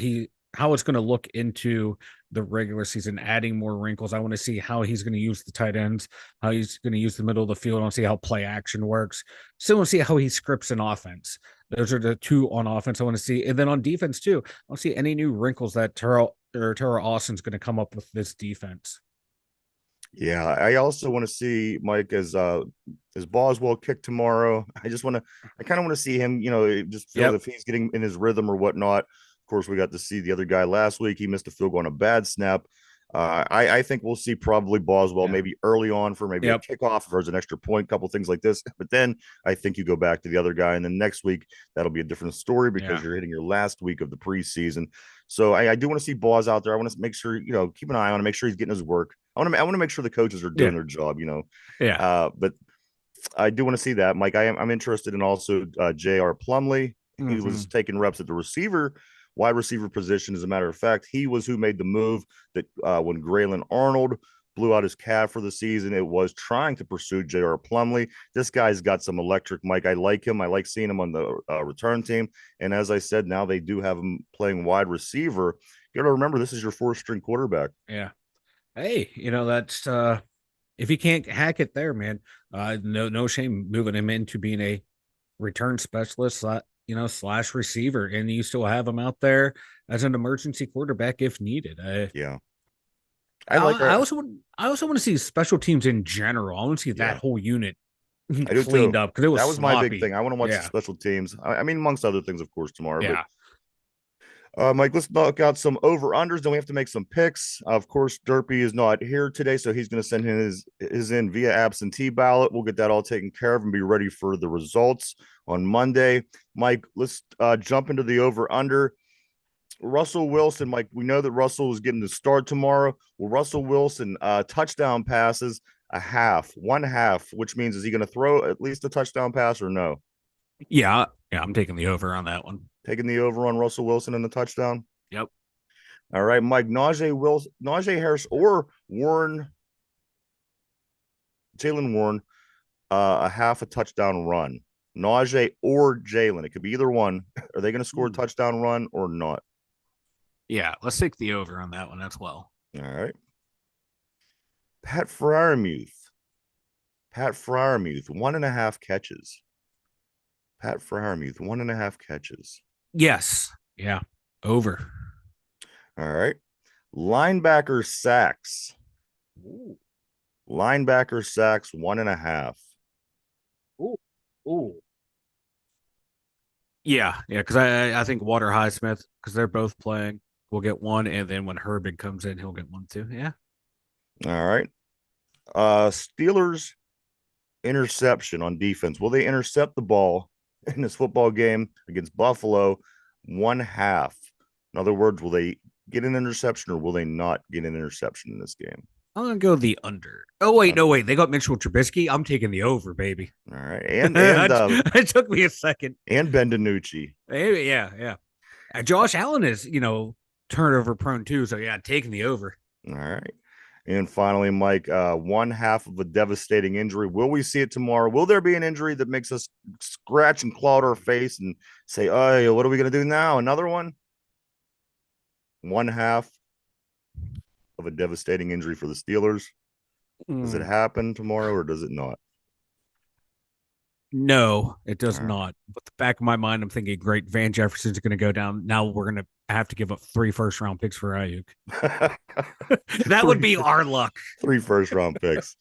it's going to look into the regular season, adding more wrinkles. I want to see how he's going to use the tight ends, how he's going to use the middle of the field. I want to see how play action works. So I want to see how he scripts an offense. Those are the two on offense I want to see. And then on defense too, I want to see any new wrinkles that Terrell Austin's going to come up with this defense. Yeah, I also want to see Mike as Boswell kick tomorrow. I kind of want to see him, just feel if he's getting in his rhythm or whatnot. Of course, we got to see the other guy last week. He missed a field goal on a bad snap. I think we'll see probably Boswell maybe early on for maybe a kickoff if there's an extra point, couple things like this. But then I think you go back to the other guy, and then next week that'll be a different story because you're hitting your last week of the preseason. So I do want to see Boz out there. I want to make sure, keep an eye on him, make sure he's getting his work. I want to make sure the coaches are doing their job, But I do want to see that, Mike. I'm interested in also J.R. Plumlee. He was taking reps at the receiver wide receiver position. As a matter of fact, he was who made the move that when Graylin Arnold blew out his calf for the season, it was trying to pursue J.R. Plumlee. This guy's got some electric, Mike. I like him. I like seeing him on the return team. And as I said, now they do have him playing wide receiver. You got to remember, this is your fourth string quarterback. Yeah. Hey, that's if he can't hack it there, man, no shame moving him into being a return specialist, slash receiver, and you still have him out there as an emergency quarterback if needed. Yeah. I also want to see special teams in general. I want to see that whole unit I do cleaned too. up because it was That was sloppy. my big thing. I want to watch the special teams. I mean, amongst other things, of course, tomorrow. Yeah. But Mike, let's knock out some over-unders. Then we have to make some picks. Of course, Derpy is not here today, so he's going to send his in via absentee ballot. We'll get that all taken care of and be ready for the results on Monday. Mike, let's jump into the over-under. Russell Wilson, Mike, we know that Russell is getting the start tomorrow. Will Russell Wilson touchdown passes one half, which means is he going to throw at least a touchdown pass or no? Yeah, I'm taking the over on that one. Taking the over on Russell Wilson and the touchdown? Yep. All right, Mike, Najee Harris or Jalen Warren, a half a touchdown run. Najee or Jalen. It could be either one. Are they going to score a touchdown run or not? Yeah, let's take the over on that one as well. All right. Pat Freiermuth, 1.5 catches. Pat Freiermuth, 1.5 catches. Yes. Yeah. Over. All right. Linebacker sacks. Ooh. Linebacker sacks, 1.5. Ooh. Yeah. Because I think Water Highsmith, because they're both playing, will get one, and then when Herbig comes in, he'll get one too. Yeah. All right. Steelers interception on defense. Will they intercept the ball in this football game against Buffalo? 1/2. In other words, will they get an interception or will they not get an interception in this game? I'm gonna go the under. Oh wait, no wait. They got Mitchell Trubisky. I'm taking the over, baby. All right, and it took me a second. And Ben DiNucci. Yeah. Josh Allen is turnover prone too, so yeah, taking the over. All right. And finally, Mike, 1/2 of a devastating injury. Will we see it tomorrow? Will there be an injury that makes us scratch and claw our face and say, oh, what are we going to do now? Another one? 1/2 of a devastating injury for the Steelers. Does it happen tomorrow or does it not? No, it does not. But the back of my mind, I'm thinking, great, Van Jefferson's going to go down. Now we're going to have to give up 3 first-round picks for Ayuk. That would be our luck. 3 first-round picks.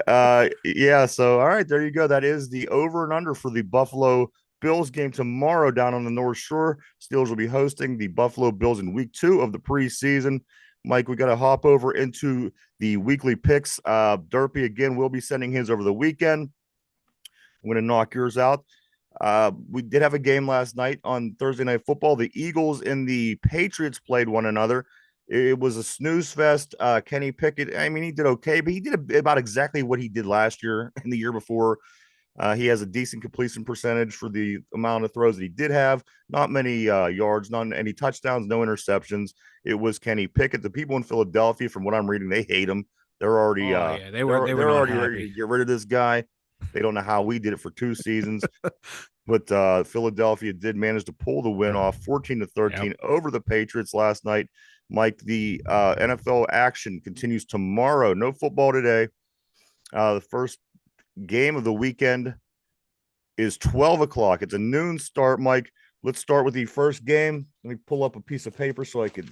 Yeah, so all right, there you go. That is the over and under for the Buffalo Bills game tomorrow down on the North Shore. Steelers will be hosting the Buffalo Bills in week 2 of the preseason. Mike, we got to hop over into the weekly picks. Derpy, again, will be sending his over the weekend. I'm going to knock yours out. We did have a game last night on Thursday Night Football. The Eagles and the Patriots played one another. It was a snooze fest. Kenny Pickett, I mean, he did okay, but he did about exactly what he did last year and the year before. He has a decent completion percentage for the amount of throws that he did have. Not many yards, not any touchdowns, no interceptions. It was Kenny Pickett. The people in Philadelphia, from what I'm reading, they hate him. They're already they were already happy. ready to get rid of this guy. They don't know how we did it for 2 seasons, but Philadelphia did manage to pull the win off 14-13 over the Patriots last night. Mike, the NFL action continues tomorrow. No football today. The first game of the weekend is 12 o'clock. It's a noon start, Mike. Let's start with the first game. Let me pull up a piece of paper so I could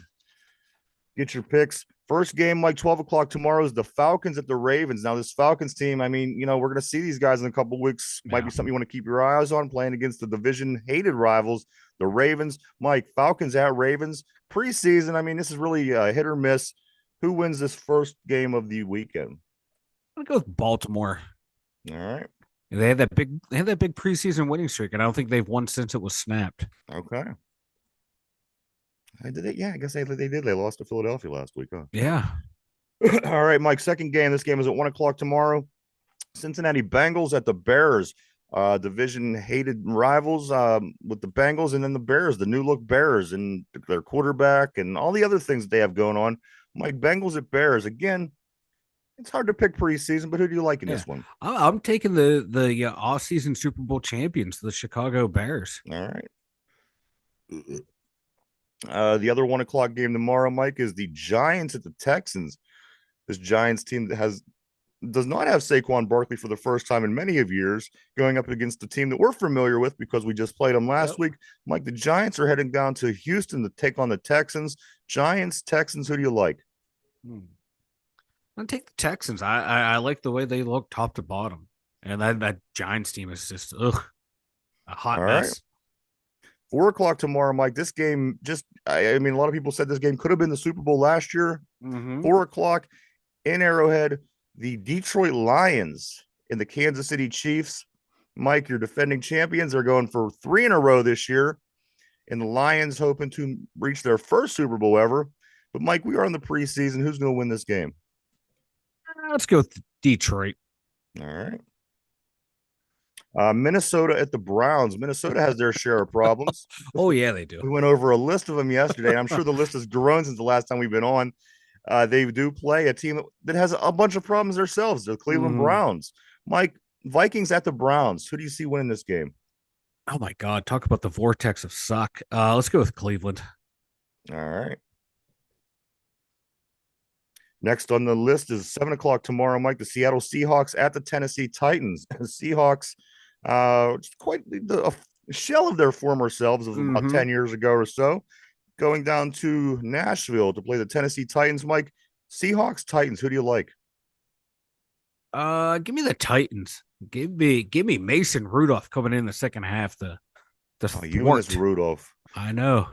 get your picks. First game, Mike, 12 o'clock tomorrow is the Falcons at the Ravens. Now, this Falcons team, I mean, we're going to see these guys in a couple of weeks. Might be something you want to keep your eyes on, playing against the division-hated rivals, the Ravens. Mike, Falcons at Ravens. Preseason, I mean, this is really a hit or miss. Who wins this first game of the weekend? I'm going to go with Baltimore. All right. They had that big preseason winning streak, and I don't think they've won since it was snapped. Okay. I guess they did. They lost to Philadelphia last week, huh? Yeah. All right, Mike. Second game. This game is at 1 o'clock tomorrow. Cincinnati Bengals at the Bears. division hated rivals with the Bengals and then the Bears, the new look Bears and their quarterback and all the other things they have going on. Mike, Bengals at Bears again. It's hard to pick preseason, but who do you like in Yeah, this one? I'm taking the off-season Super Bowl champions, the Chicago Bears. All right. The other 1 o'clock game tomorrow, Mike, is the Giants at the Texans. This Giants team that does not have Saquon Barkley for the first time in many of years, going up against the team that we're familiar with because we just played them last Yep. week. Mike, the Giants are heading down to Houston to take on the Texans. Giants, Texans, who do you like? Hmm. I'm gonna take the Texans. I like the way they look top to bottom, and that Giants team is just a All hot right. mess. 4 o'clock tomorrow, Mike. This game I mean, a lot of people said this game could have been the Super Bowl last year. Mm-hmm. 4 o'clock in Arrowhead, the Detroit Lions and the Kansas City Chiefs. Mike, your defending champions are going for 3 in a row this year, and the Lions hoping to reach their first Super Bowl ever. But Mike, we are in the preseason. Who's going to win this game? Let's go with Detroit. All right. Minnesota at the Browns. Minnesota has their share of problems. Oh yeah, they do. We went over a list of them yesterday, and I'm sure the list has grown since the last time we've been on. They do play a team that has a bunch of problems themselves, the Cleveland Mm-hmm. Browns. Mike, Vikings at the Browns. Who do you see winning this game? Oh my God, talk about the vortex of suck. Let's go with Cleveland. All right. Next on the list is 7 o'clock tomorrow, Mike. The Seattle Seahawks at the Tennessee Titans. The Seahawks, quite a shell of their former selves of about Mm-hmm. 10 years ago or so, going down to Nashville to play the Tennessee Titans. Mike, Seahawks, Titans. Who do you like? Give me the Titans. Give me Mason Rudolph coming in the second half to Oh, you and this thwart. Rudolph. I know.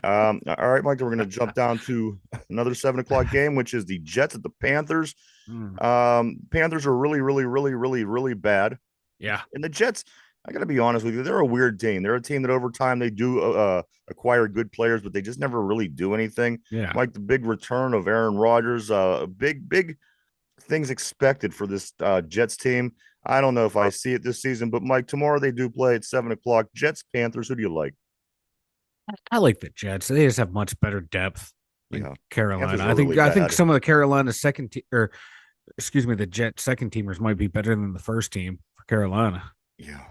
All right, Mike. We're going to jump down to another 7 o'clock game, which is the Jets at the Panthers. Mm. Panthers are really, really, really, really, really bad. Yeah. And the Jets, I got to be honest with you, they're a weird team. They're a team that over time they do acquire good players, but they just never really do anything. Yeah. Like the big return of Aaron Rodgers, big things expected for this Jets team. I don't know if I see it this season, but Mike, tomorrow they do play at 7 o'clock. Jets, Panthers. Who do you like? I like the Jets. They just have much better depth than Yeah, Carolina. Panthers I are think really I think bad. some of the Carolina or excuse me, the Jet second teamers might be better than the first team for Carolina. Yeah,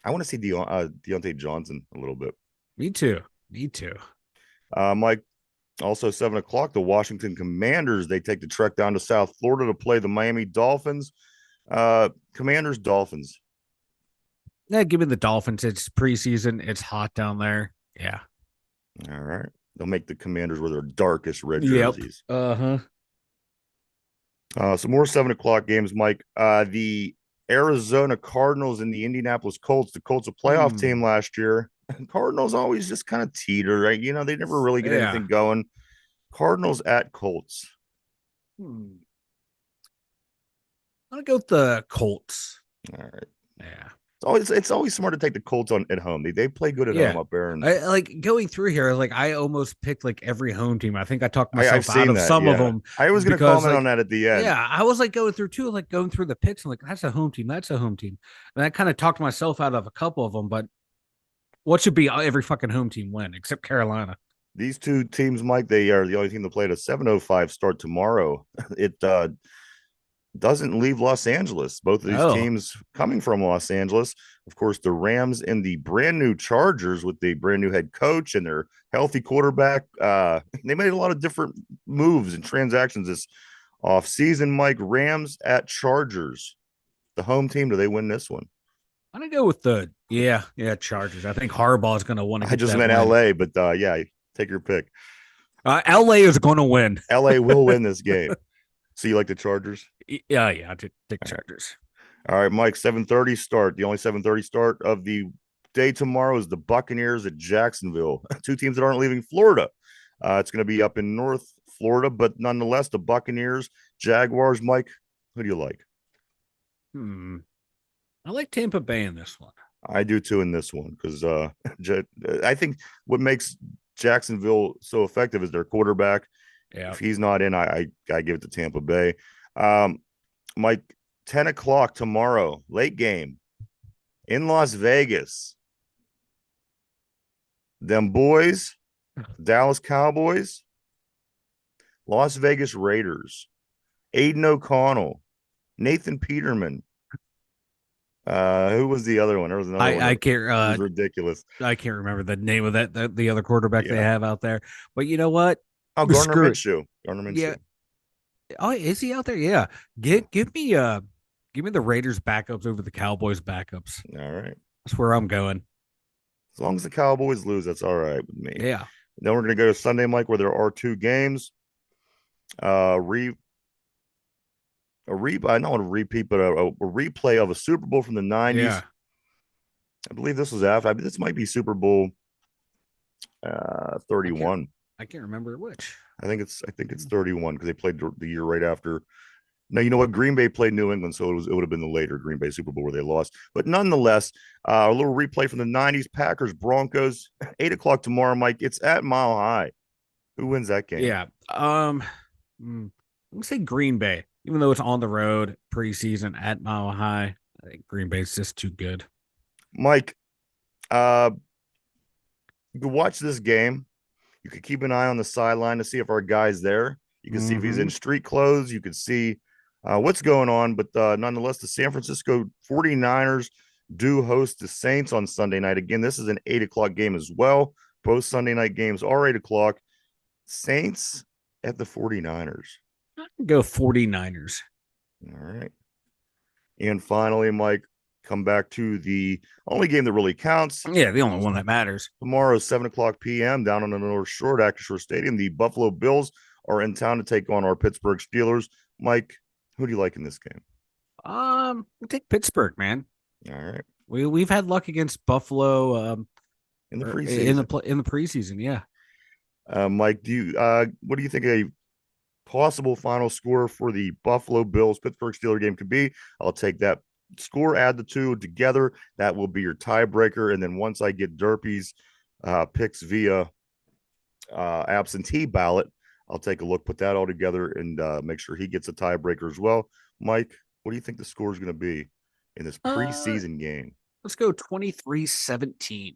I want to see Deontay Johnson a little bit. Me too. Me too. Mike, also 7 o'clock, the Washington Commanders. They take the trek down to South Florida to play the Miami Dolphins. Commanders, Dolphins. Yeah, give me the Dolphins. It's preseason. It's hot down there. Yeah. All right. They'll make the Commanders wear their darkest red Yep. jerseys. Uh-huh. Some more 7 o'clock games, Mike. The Arizona Cardinals and the Indianapolis Colts. The Colts a playoff team last year. Cardinals always just kind of teeter, right? You know, they never really get Yeah. anything going. Cardinals at Colts. Hmm. I'll go with the Colts. All right. Yeah. It's always smart to take the Colts on at home. They play good at home Yeah. up there, and I like going through here, like I almost picked like every home team. I think I talked I've myself out seen of that. some of Yeah, them I was going to because comment like on that at the end. yeah, I was like going through too, like going through the picks and like that's a home team, that's a home team. And I kind of talked myself out of a couple of them, but what should be every fucking home team win except Carolina? These two teams, Mike, they are the only team that played a 7:05 start tomorrow. It doesn't leave Los Angeles. Both of these Oh, teams coming from Los Angeles. Of course, the Rams and the brand new Chargers with the brand new head coach and their healthy quarterback. They made a lot of different moves and transactions this offseason. Mike, Rams at Chargers. The home team, do they win this one? I'm gonna go with the Chargers. I think Harbaugh is gonna want to I get just that meant win. LA, but yeah, take your pick. LA is gonna win. LA will win this game. So you like the Chargers? Yeah, I did take Chargers. All right, Mike, 7:30 start. The only 7:30 start of the day tomorrow is the Buccaneers at Jacksonville. Two teams that aren't leaving Florida. It's going to be up in North Florida, but nonetheless, the Buccaneers, Jaguars. Mike, who do you like? I like Tampa Bay in this one. I do too in this one because I think what makes Jacksonville so effective is their quarterback. Yeah. If he's not in, I give it to Tampa Bay. Mike, 10 o'clock tomorrow, late game. in Las Vegas. Them boys, Dallas Cowboys, Las Vegas Raiders, Aiden O'Connell, Nathan Peterman. Who was the other one? There was another one I that can't was ridiculous. I can't remember the name of the other quarterback they Yeah. have out there. But you know what? Oh, Gardner Screw it. Minshew. Gardner Yeah. Minshew. Oh, is he out there? Yeah. Yeah. Give me the Raiders backups over the Cowboys backups. All right. That's where I'm going. As long as the Cowboys lose, that's all right with me. Yeah. Then we're going to go to Sunday, Mike, where there are two games. Uh, re not a repeat, but a replay of a Super Bowl from the '90s. Yeah. I believe this was after. This might be Super Bowl I can't 31. I can't remember which. I think it's 31 because they played the year right after. Now you know what? Green Bay played New England, so it would have been the later Green Bay Super Bowl where they lost. But nonetheless, a little replay from the '90s: Packers Broncos, 8 o'clock tomorrow, Mike. It's at Mile High. Who wins that game? Yeah. Let me say Green Bay, even though it's on the road preseason at Mile High. I think Green Bay's just too good. Mike, you can watch this game. You could keep an eye on the sideline to see if our guy's there. You can see if he's in street clothes. You could see what's going on. But nonetheless, the San Francisco 49ers do host the Saints on Sunday night. Again, this is an 8 o'clock game as well. Both Sunday night games are 8 o'clock. Saints at the 49ers. Go 49ers. All right. And finally, Mike, come back to the only game that really counts. Yeah, the only one that matters. Tomorrow, 7 o'clock p.m., down on the North Shore at Acrisure Stadium. The Buffalo Bills are in town to take on our Pittsburgh Steelers. Mike, who do you like in this game? We take Pittsburgh, man. All right. We've had luck against Buffalo In the preseason. In the preseason, yeah. Mike, what do you think a possible final score for the Buffalo Bills Pittsburgh Steelers game could be? I'll take that score, add the two together. That will be your tiebreaker. And then once I get Derpy's picks via absentee ballot, I'll take a look, put that all together, and make sure he gets a tiebreaker as well. Mike, what do you think the score is going to be in this preseason game? Let's go 23-17.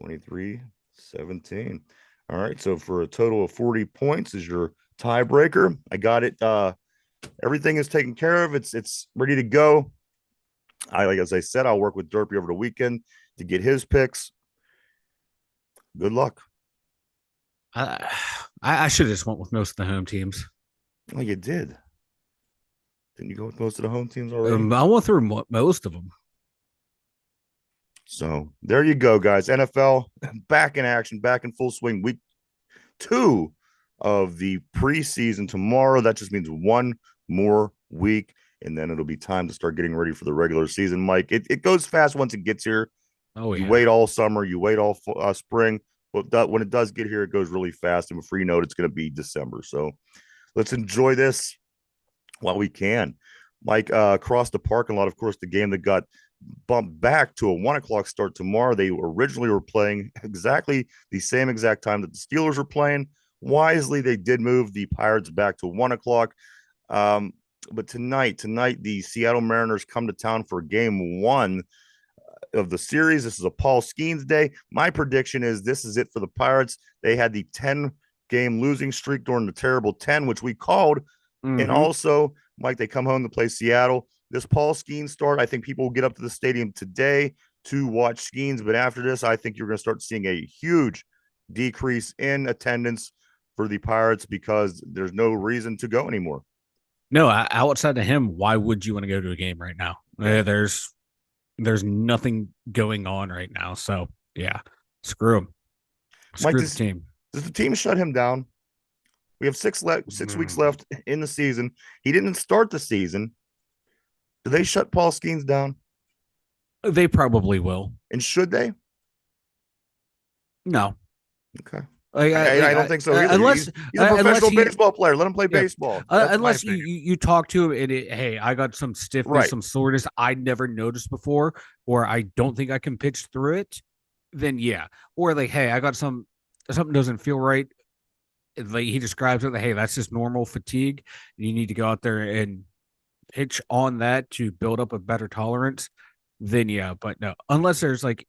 23-17. All right. So for a total of 40 points is your tiebreaker. I got it. Everything is taken care of. It's ready to go. As I said, I'll work with Derpy over the weekend to get his picks. Good luck. I should have just went with most of the home teams. Oh, you did. Didn't you go with most of the home teams already? I went through most of them. So there you go, guys. NFL back in action, back in full swing. Week 2 of the preseason tomorrow. That just means one more week, and then it'll be time to start getting ready for the regular season. Mike, it goes fast once it gets here. Oh, yeah. You wait all summer, you wait all spring. But when it does get here, it goes really fast. And before you know it, it's going to be December. So let's enjoy this while we can. Mike, across the parking lot, of course, the game that got bumped back to a 1 o'clock start tomorrow. They originally were playing exactly the same exact time that the Steelers were playing. Wisely, they did move the Pirates back to 1 o'clock. But tonight, the Seattle Mariners come to town for game 1 of the series. This is a Paul Skeens day. My prediction is this is it for the Pirates. They had the 10-game losing streak during the terrible 10, which we called. And also, Mike, they come home to play Seattle. This Paul Skeens start, I think people will get up to the stadium today to watch Skeens. But after this, I think you're going to start seeing a huge decrease in attendance for the Pirates because there's no reason to go anymore. No, outside of him, why would you want to go to a game right now? There's nothing going on right now. So, yeah, screw him. Screw the team. Does the team shut him down? We have 6 weeks left in the season. He didn't start the season. Do they shut Paul Skeens down? They probably will. And should they? No. Okay. I don't think so either. Unless he's a professional baseball player. Let him play baseball. Unless you talk to him and hey, I got some stiffness, some soreness I never noticed before, or I don't think I can pitch through it, then yeah. Or like, hey, I got something doesn't feel right. Like he describes it, like, hey, that's just normal fatigue. You need to go out there and pitch on that to build up a better tolerance. then yeah. But no, unless there's like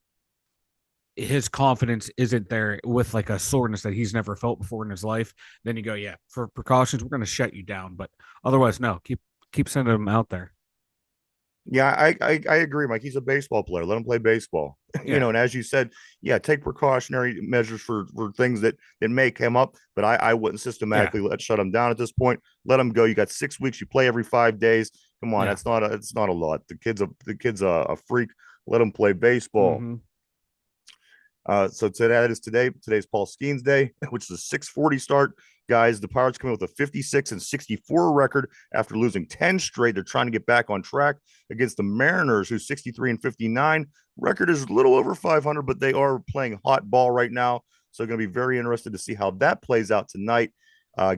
his confidence isn't there with like a soreness that he's never felt before in his life, then you go, yeah, for precautions, we're going to shut you down. But otherwise, no, keep sending him out there. Yeah, I agree, Mike. He's a baseball player. Let him play baseball. Yeah, And as you said, yeah, take precautionary measures for things that may come up, but I wouldn't yeah, systematically let shut him down at this point. Let him go. You got 6 weeks. You play every 5 days. Come on, yeah. that's not a lot. The kid's a freak. Let him play baseball. Mm-hmm. So today is today. Today's Paul Skeens Day, which is a 6:40 start. Guys, the Pirates come in with a 56-64 record after losing 10 straight. They're trying to get back on track against the Mariners, who's 63-59. Record is a little over 500, but they are playing hot ball right now. So going to be very interested to see how that plays out tonight.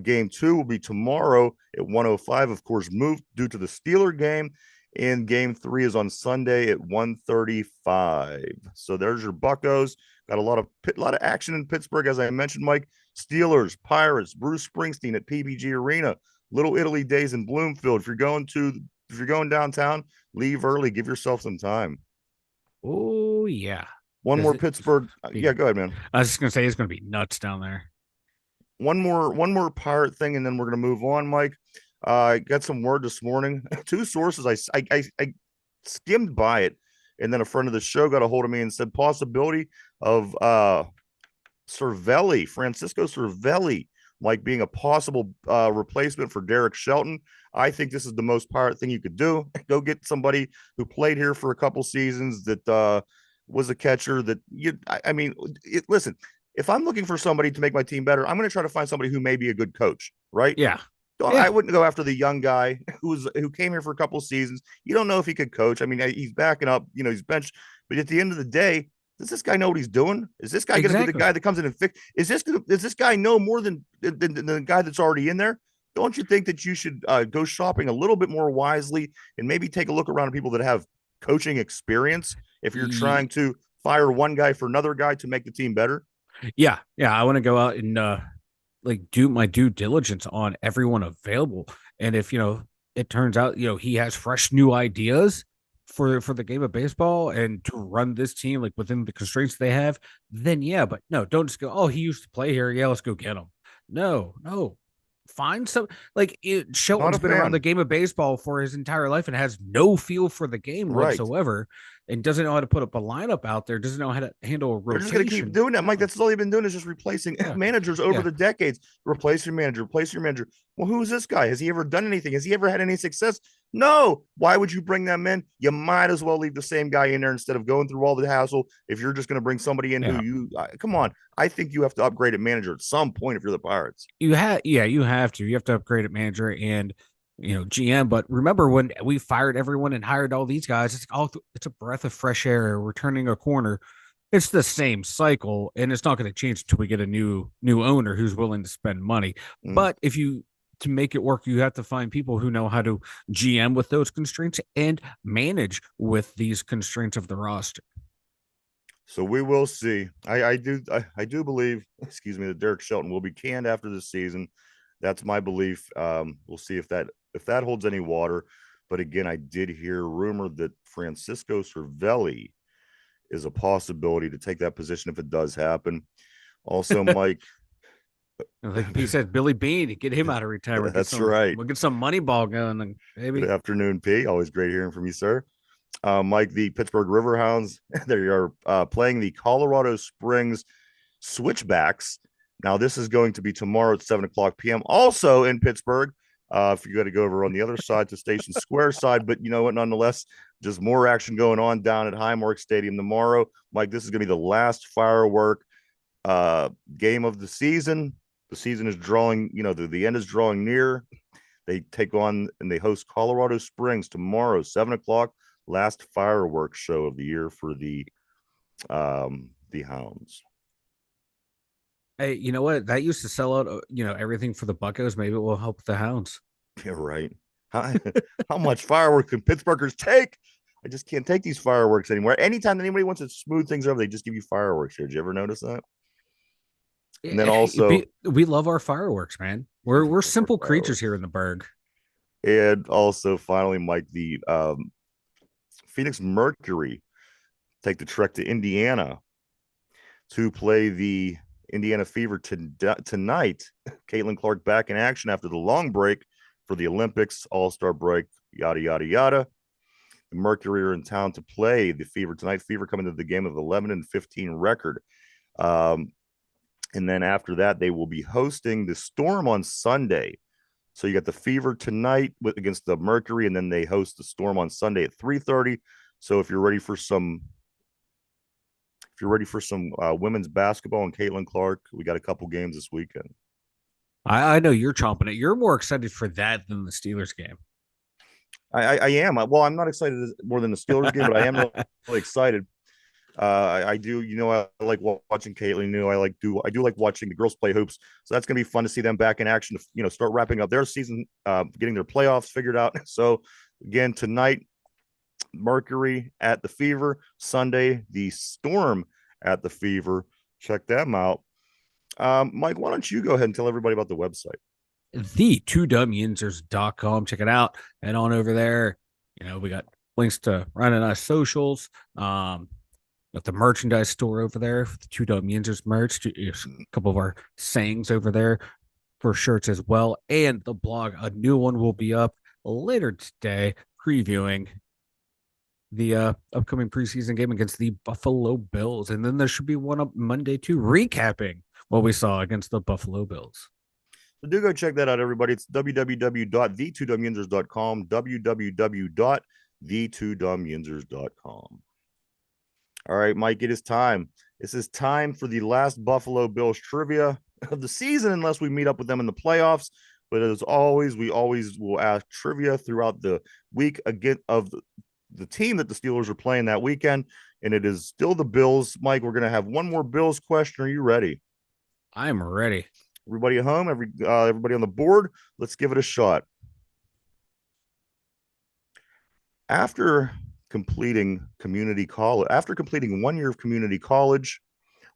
Game two will be tomorrow at 1:05. Of course, moved due to the Steeler game. And game three is on Sunday at 1:35. So there's your Buccos. Got a lot of action in Pittsburgh, as I mentioned, Mike. Steelers, Pirates, Bruce Springsteen at PBG Arena, Little Italy days in Bloomfield. If you're going downtown, leave early. Give yourself some time. Oh yeah. One Is more it Pittsburgh. be, Yeah, go ahead, man. I was just gonna say it's gonna be nuts down there. One more Pirate thing, and then we're gonna move on, Mike. I got some word this morning. Two sources. I skimmed by it, and then a friend of the show got a hold of me and said possibility of Cervelli, Francisco Cervelli, like being a possible replacement for Derek Shelton. I think this is the most Pirate thing you could do. Go get somebody who played here for a couple seasons that was a catcher that listen, if I'm looking for somebody to make my team better, I'm going to try to find somebody who may be a good coach, right? Yeah, I yeah, wouldn't go after the young guy who came here for a couple seasons. You don't know if he could coach. I mean, he's backing up, he's benched, but at the end of the day, does this guy know what he's doing? Is this guy going to be the exactly. guy that comes in and fix? Does this guy know more than the guy that's already in there? Don't you think that you should go shopping a little bit more wisely and maybe take a look around at people that have coaching experience if you're trying to fire one guy for another guy to make the team better? Yeah, yeah. I want to go out and like do my due diligence on everyone available. And if it turns out he has fresh new ideas for the game of baseball and to run this team like within the constraints they have, then yeah. But no, don't just go. Oh, he used to play here. Yeah, let's go get him. No, no. Find some Not Shelton's a been around the fan. game of baseball for his entire life and has no feel for the game Right. whatsoever, and doesn't know how to put up a lineup out there. Doesn't know how to handle a They're just going to keep rotation. doing that, Mike. No, That's all they've been doing is just replacing yeah, managers over yeah. the decades. Replace your manager, replace your manager. Well, who's this guy? Has he ever done anything? Has he ever had any success? No. Why would you bring them in? You might as well leave the same guy in there instead of going through all the hassle. If you're just going to bring somebody in who Yeah. come on. I think you have to upgrade at manager at some point if you're the Pirates. You have to. You have to upgrade at manager and GM. But remember when we fired everyone and hired all these guys, it's a breath of fresh air. We're turning a corner. It's the same cycle, and it's not going to change until we get a new owner who's willing to spend money. Mm. But if you to make it work, you have to find people who know how to GM with those constraints and manage with these constraints of the roster. So we will see. I do believe, excuse me, that Derek Shelton will be canned after this season. That's my belief. We'll see if that holds any water. But again, I did hear rumor that Francisco Cervelli is a possibility to take that position if it does happen. Also, Mike, Like he said, Billy Bean, get him out of retirement. that's right. We'll get some money ball going, Good maybe. afternoon, P. Always great hearing from you, sir. Mike, the Pittsburgh Riverhounds, they are playing the Colorado Springs Switchbacks. Now, this is going to be tomorrow at 7 o'clock p.m. Also in Pittsburgh. If you got to go over on the other side to Station Square side, but you know what? Nonetheless, just more action going on down at Highmark Stadium tomorrow. Mike, this is going to be the last firework game of the season. The season is drawing, the end is drawing near. They take on and they host Colorado Springs tomorrow, 7 o'clock. Last fireworks show of the year for the Hounds. Hey, you know what? That used to sell out, everything for the Buccos. Maybe it will help the Hounds. Yeah, right. How, how much fireworks can Pittsburghers take? I just can't take these fireworks anymore. Anytime anybody wants to smooth things over, they just give you fireworks here. Did you ever notice that? And then also, We love our fireworks, man. We're more simple creatures fireworks. here in the Berg. And also, finally, Mike, the Phoenix Mercury take the trek to Indiana to play the Indiana Fever tonight. Caitlin Clark back in action after the long break for the Olympics, All-Star break, yada, yada, yada. The Mercury are in town to play the Fever tonight. Fever coming to the game of 11-15 record. And then after that, they will be hosting the Storm on Sunday. So you got the Fever tonight against the Mercury, and then they host the Storm on Sunday at 3:30. So if you're ready for some women's basketball and Caitlin Clark, we got a couple games this weekend. I know you're chomping it. You're more excited for that than the Steelers game. I am. Well, I'm not excited more than the Steelers game, but I am really excited. I do, I like watching Caitlin. I do like watching the girls play hoops. So that's gonna be fun to see them back in action. To start wrapping up their season, getting their playoffs figured out. So again, tonight, Mercury at the Fever. Sunday, the Storm at the Fever. Check them out. Mike, why don't you go ahead and tell everybody about the website? The2dumbyinzers.com. Check it out. Head on over there. We got links to Ryan and I's socials. Got the merchandise store over there for the 2dumbyinzers merch. A couple of our sayings over there for shirts as well. And the blog, a new one will be up later today, previewing the upcoming preseason game against the Buffalo Bills. And then there should be one up Monday too, recapping what we saw against the Buffalo Bills. So do go check that out, everybody. It's www.the2dumbyinzers.com, www.the2dumbyinzers.com. All right, Mike, it is time. This is time for the last Buffalo Bills trivia of the season, unless we meet up with them in the playoffs. But as always, we always will ask trivia throughout the week again of the team that the Steelers are playing that weekend. And it is still the Bills. Mike, we're going to have one more Bills question. Are you ready? I'm ready. Everybody at home, everybody on the board, let's give it a shot. After completing 1 year of community college,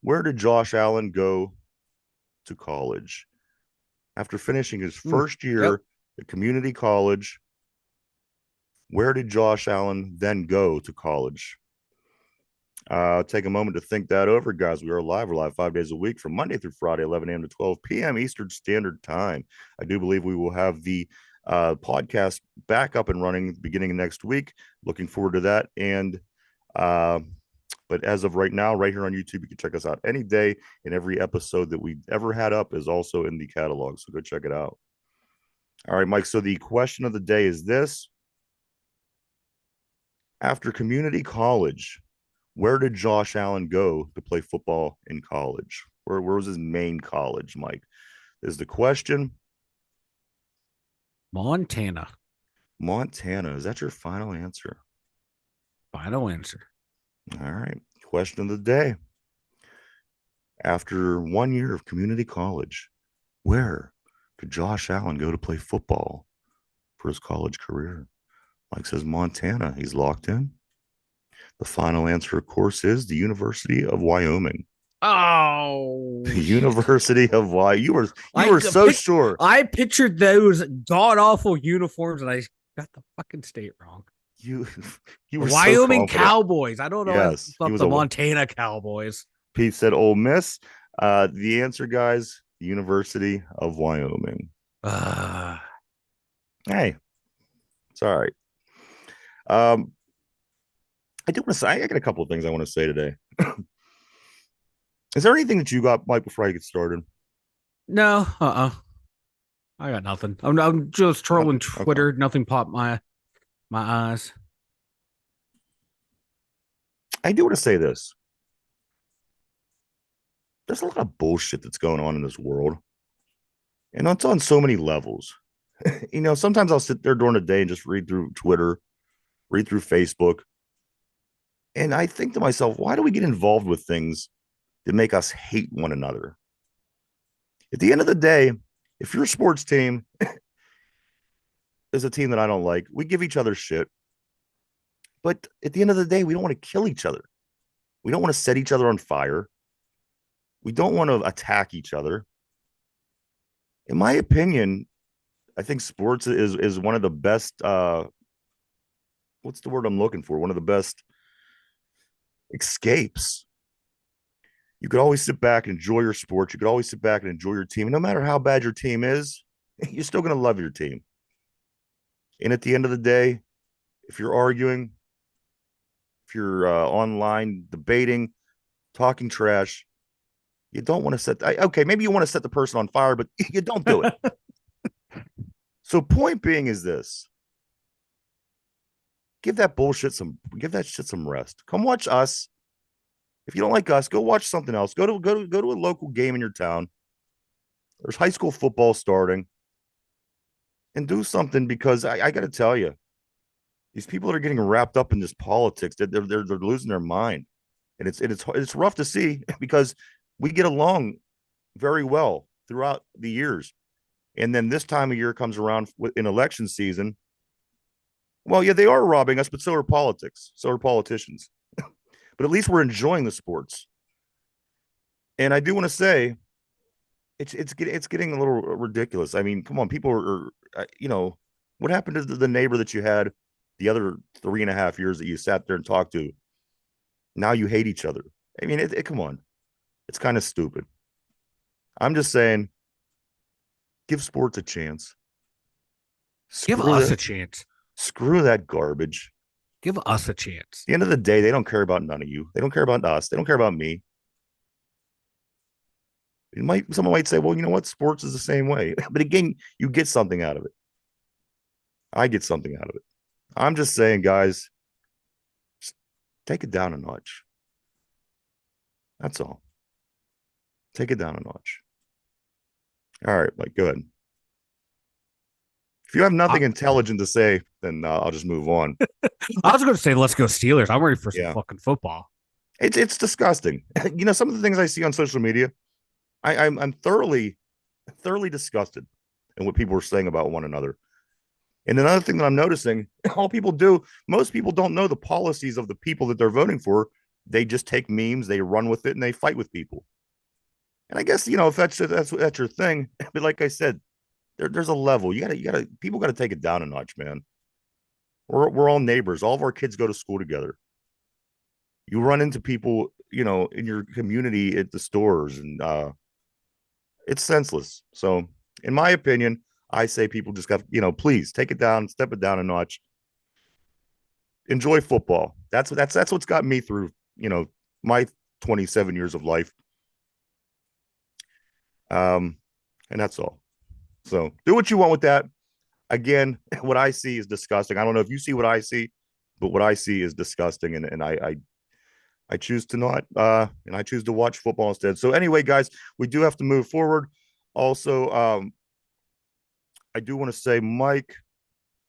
where did Josh Allen go to college? After finishing his first year at community college, where did Josh Allen then go to college? Take a moment to think that over, guys. We're live 5 days a week from Monday through Friday, 11 a.m. to 12 p.m. Eastern Standard Time. I do believe we will have the podcast back up and running beginning of next week. Looking forward to that. And but as of right now, right here on YouTube, you can check us out any day, and every episode that we've ever had up is also in the catalog. So go check it out. All right, Mike. So the question of the day is this: after community college, where did Josh Allen go to play football in college? Where was his main college, Mike? Is the question. Montana. Is that your final answer? Final answer. All right. Question of the day. After 1 year of community college, where did Josh Allen go to play football for his college career? Mike says Montana. He's locked in. The final answer, of course, is the University of Wyoming. Oh, the University of Wyoming. You were so sure. I pictured those god awful uniforms, and I got the fucking state wrong. You were Wyoming so Cowboys. I don't know. Yes, I the Montana Cowboys. Pete said Ole Miss. The answer, guys, the University of Wyoming. Hey, it's all right. I do want to say, I got a couple of things I want to say today. Is there anything that you got, Mike, before I get started? No, I got nothing. I'm just trolling Twitter. Okay. Nothing popped my eyes. I do want to say this. There's a lot of bullshit that's going on in this world. And it's on so many levels. Sometimes I'll sit there during the day and just read through Twitter, read through Facebook. And I think to myself, why do we get involved with things that make us hate one another? At the end of the day, if your sports team is a team that I don't like, we give each other shit. But at the end of the day, we don't want to kill each other. We don't want to set each other on fire. We don't want to attack each other. In my opinion, I think sports is one of the best what's the word I'm looking for? One of the best escapes. You could always sit back and enjoy your sport. You could always sit back and enjoy your team. And no matter how bad your team is, you're still going to love your team. And at the end of the day, if you're arguing, if you're online debating, talking trash, you don't want to okay, maybe you want to set the person on fire, but you don't do it. So point being is this. Give that shit some rest. Come watch us. If you don't like us, go watch something else. Go to a local game in your town. There's high school football starting, and do something, because I got to tell you, these people that are getting wrapped up in this politics, they're losing their mind, and it's rough to see because we get along very well throughout the years, and then this time of year comes around in election season. Well, yeah, they are robbing us, but so are politics, so are politicians. But at least we're enjoying the sports. And I do want to say, it's getting a little ridiculous. I mean, come on, people what happened to the neighbor that you had the other 3.5 years that you sat there and talked to? Now you hate each other. I mean, come on, it's kind of stupid. I'm just saying, give sports a chance. Give Screw us that. a chance. Screw that garbage. Give us a chance. At the end of the day, they don't care about none of you. They don't care about us. They don't care about me. Someone might say, well, you know what? Sports is the same way. But again, you get something out of it. I get something out of it. I'm just saying, guys, just take it down a notch. That's all. Take it down a notch. All right, Mike, go ahead. If you have nothing intelligent to say, then I'll just move on. I was going to say, let's go Steelers. I'm ready for some Yeah. fucking football. It's disgusting. Some of the things I see on social media, I'm thoroughly disgusted in what people are saying about one another. And another thing that I'm noticing, most people don't know the policies of the people that they're voting for. They just take memes, they run with it, and they fight with people. And I guess, if that's your thing, but like I said, there's a level. People gotta take it down a notch, man. We're all neighbors. All of our kids go to school together. You run into people, in your community at the stores, and it's senseless. So, in my opinion, I say people just got, please take it down, step it down a notch. Enjoy football. That's what's got me through, my 27 years of life. And that's all. So do what you want with that. Again, what I see is disgusting. I don't know if you see what I see, but what I see is disgusting, and I choose to not, and I choose to watch football instead. So anyway, guys, we do have to move forward. Also, I do want to say, Mike,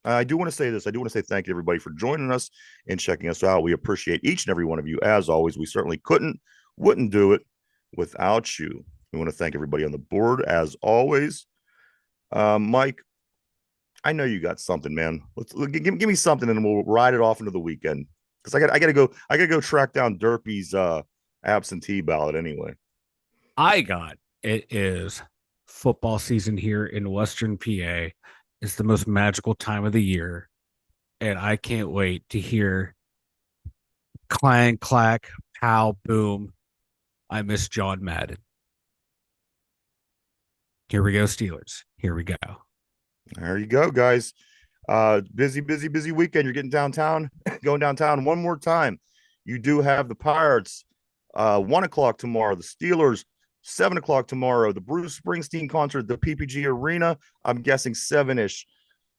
I do want to say this. I do want to say thank you, everybody, for joining us and checking us out. We appreciate each and every one of you. As always, we certainly wouldn't do it without you. We want to thank everybody on the board, as always. Mike, I know you got something, man. Give me something, and we'll ride it off into the weekend. Because I gotta go track down Derpy's absentee ballot anyway. It is football season here in Western PA. It's the most magical time of the year, and I can't wait to hear clang, clack, pow, boom. I miss John Madden. Here we go, Steelers. Here we go. There you go, guys. Busy weekend. You're getting downtown, going downtown one more time. You do have the Pirates, 1 o'clock tomorrow. The Steelers, 7 o'clock tomorrow. The Bruce Springsteen concert at the PPG Arena, I'm guessing 7-ish.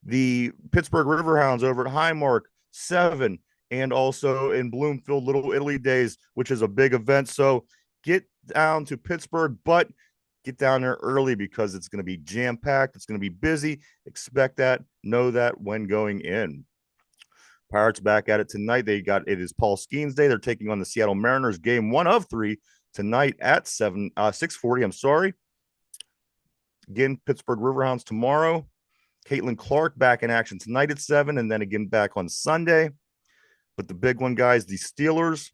The Pittsburgh Riverhounds over at Highmark, 7. And also in Bloomfield, Little Italy Days, which is a big event. So get down to Pittsburgh, but get down there early because it's going to be jam-packed. It's going to be busy. Expect that. Know that when going in. Pirates back at it tonight. It is Paul Skeens Day. They're taking on the Seattle Mariners, game 1 of 3 tonight at 6:40. I'm sorry. Again, Pittsburgh Riverhounds tomorrow. Caitlin Clark back in action tonight at 7, and then again back on Sunday. But the big one, guys, the Steelers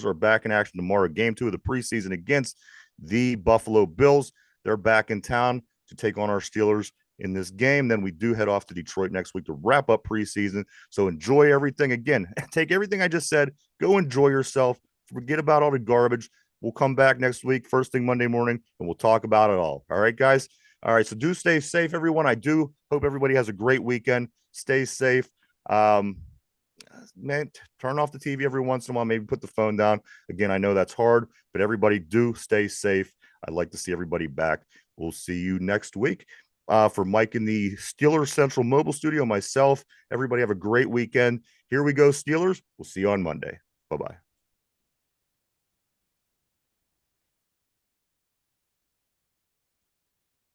are back in action tomorrow. Game 2 of the preseason against the Buffalo Bills. They're back in town to take on our Steelers in this game. Then we do head off to Detroit next week to wrap up preseason. So enjoy everything. Again, take everything I just said, go enjoy yourself, forget about all the garbage. We'll come back next week, first thing Monday morning, and we'll talk about it all. All right, guys? All right, so do stay safe, everyone. I do hope everybody has a great weekend. Stay safe. Man, turn off the TV every once in a while, maybe put the phone down. Again, I know that's hard, but everybody do stay safe. I'd like to see everybody back. We'll see you next week. For Mike in the Steelers Central Mobile Studio, myself, everybody have a great weekend. Here we go, Steelers. We'll see you on Monday. Bye-bye.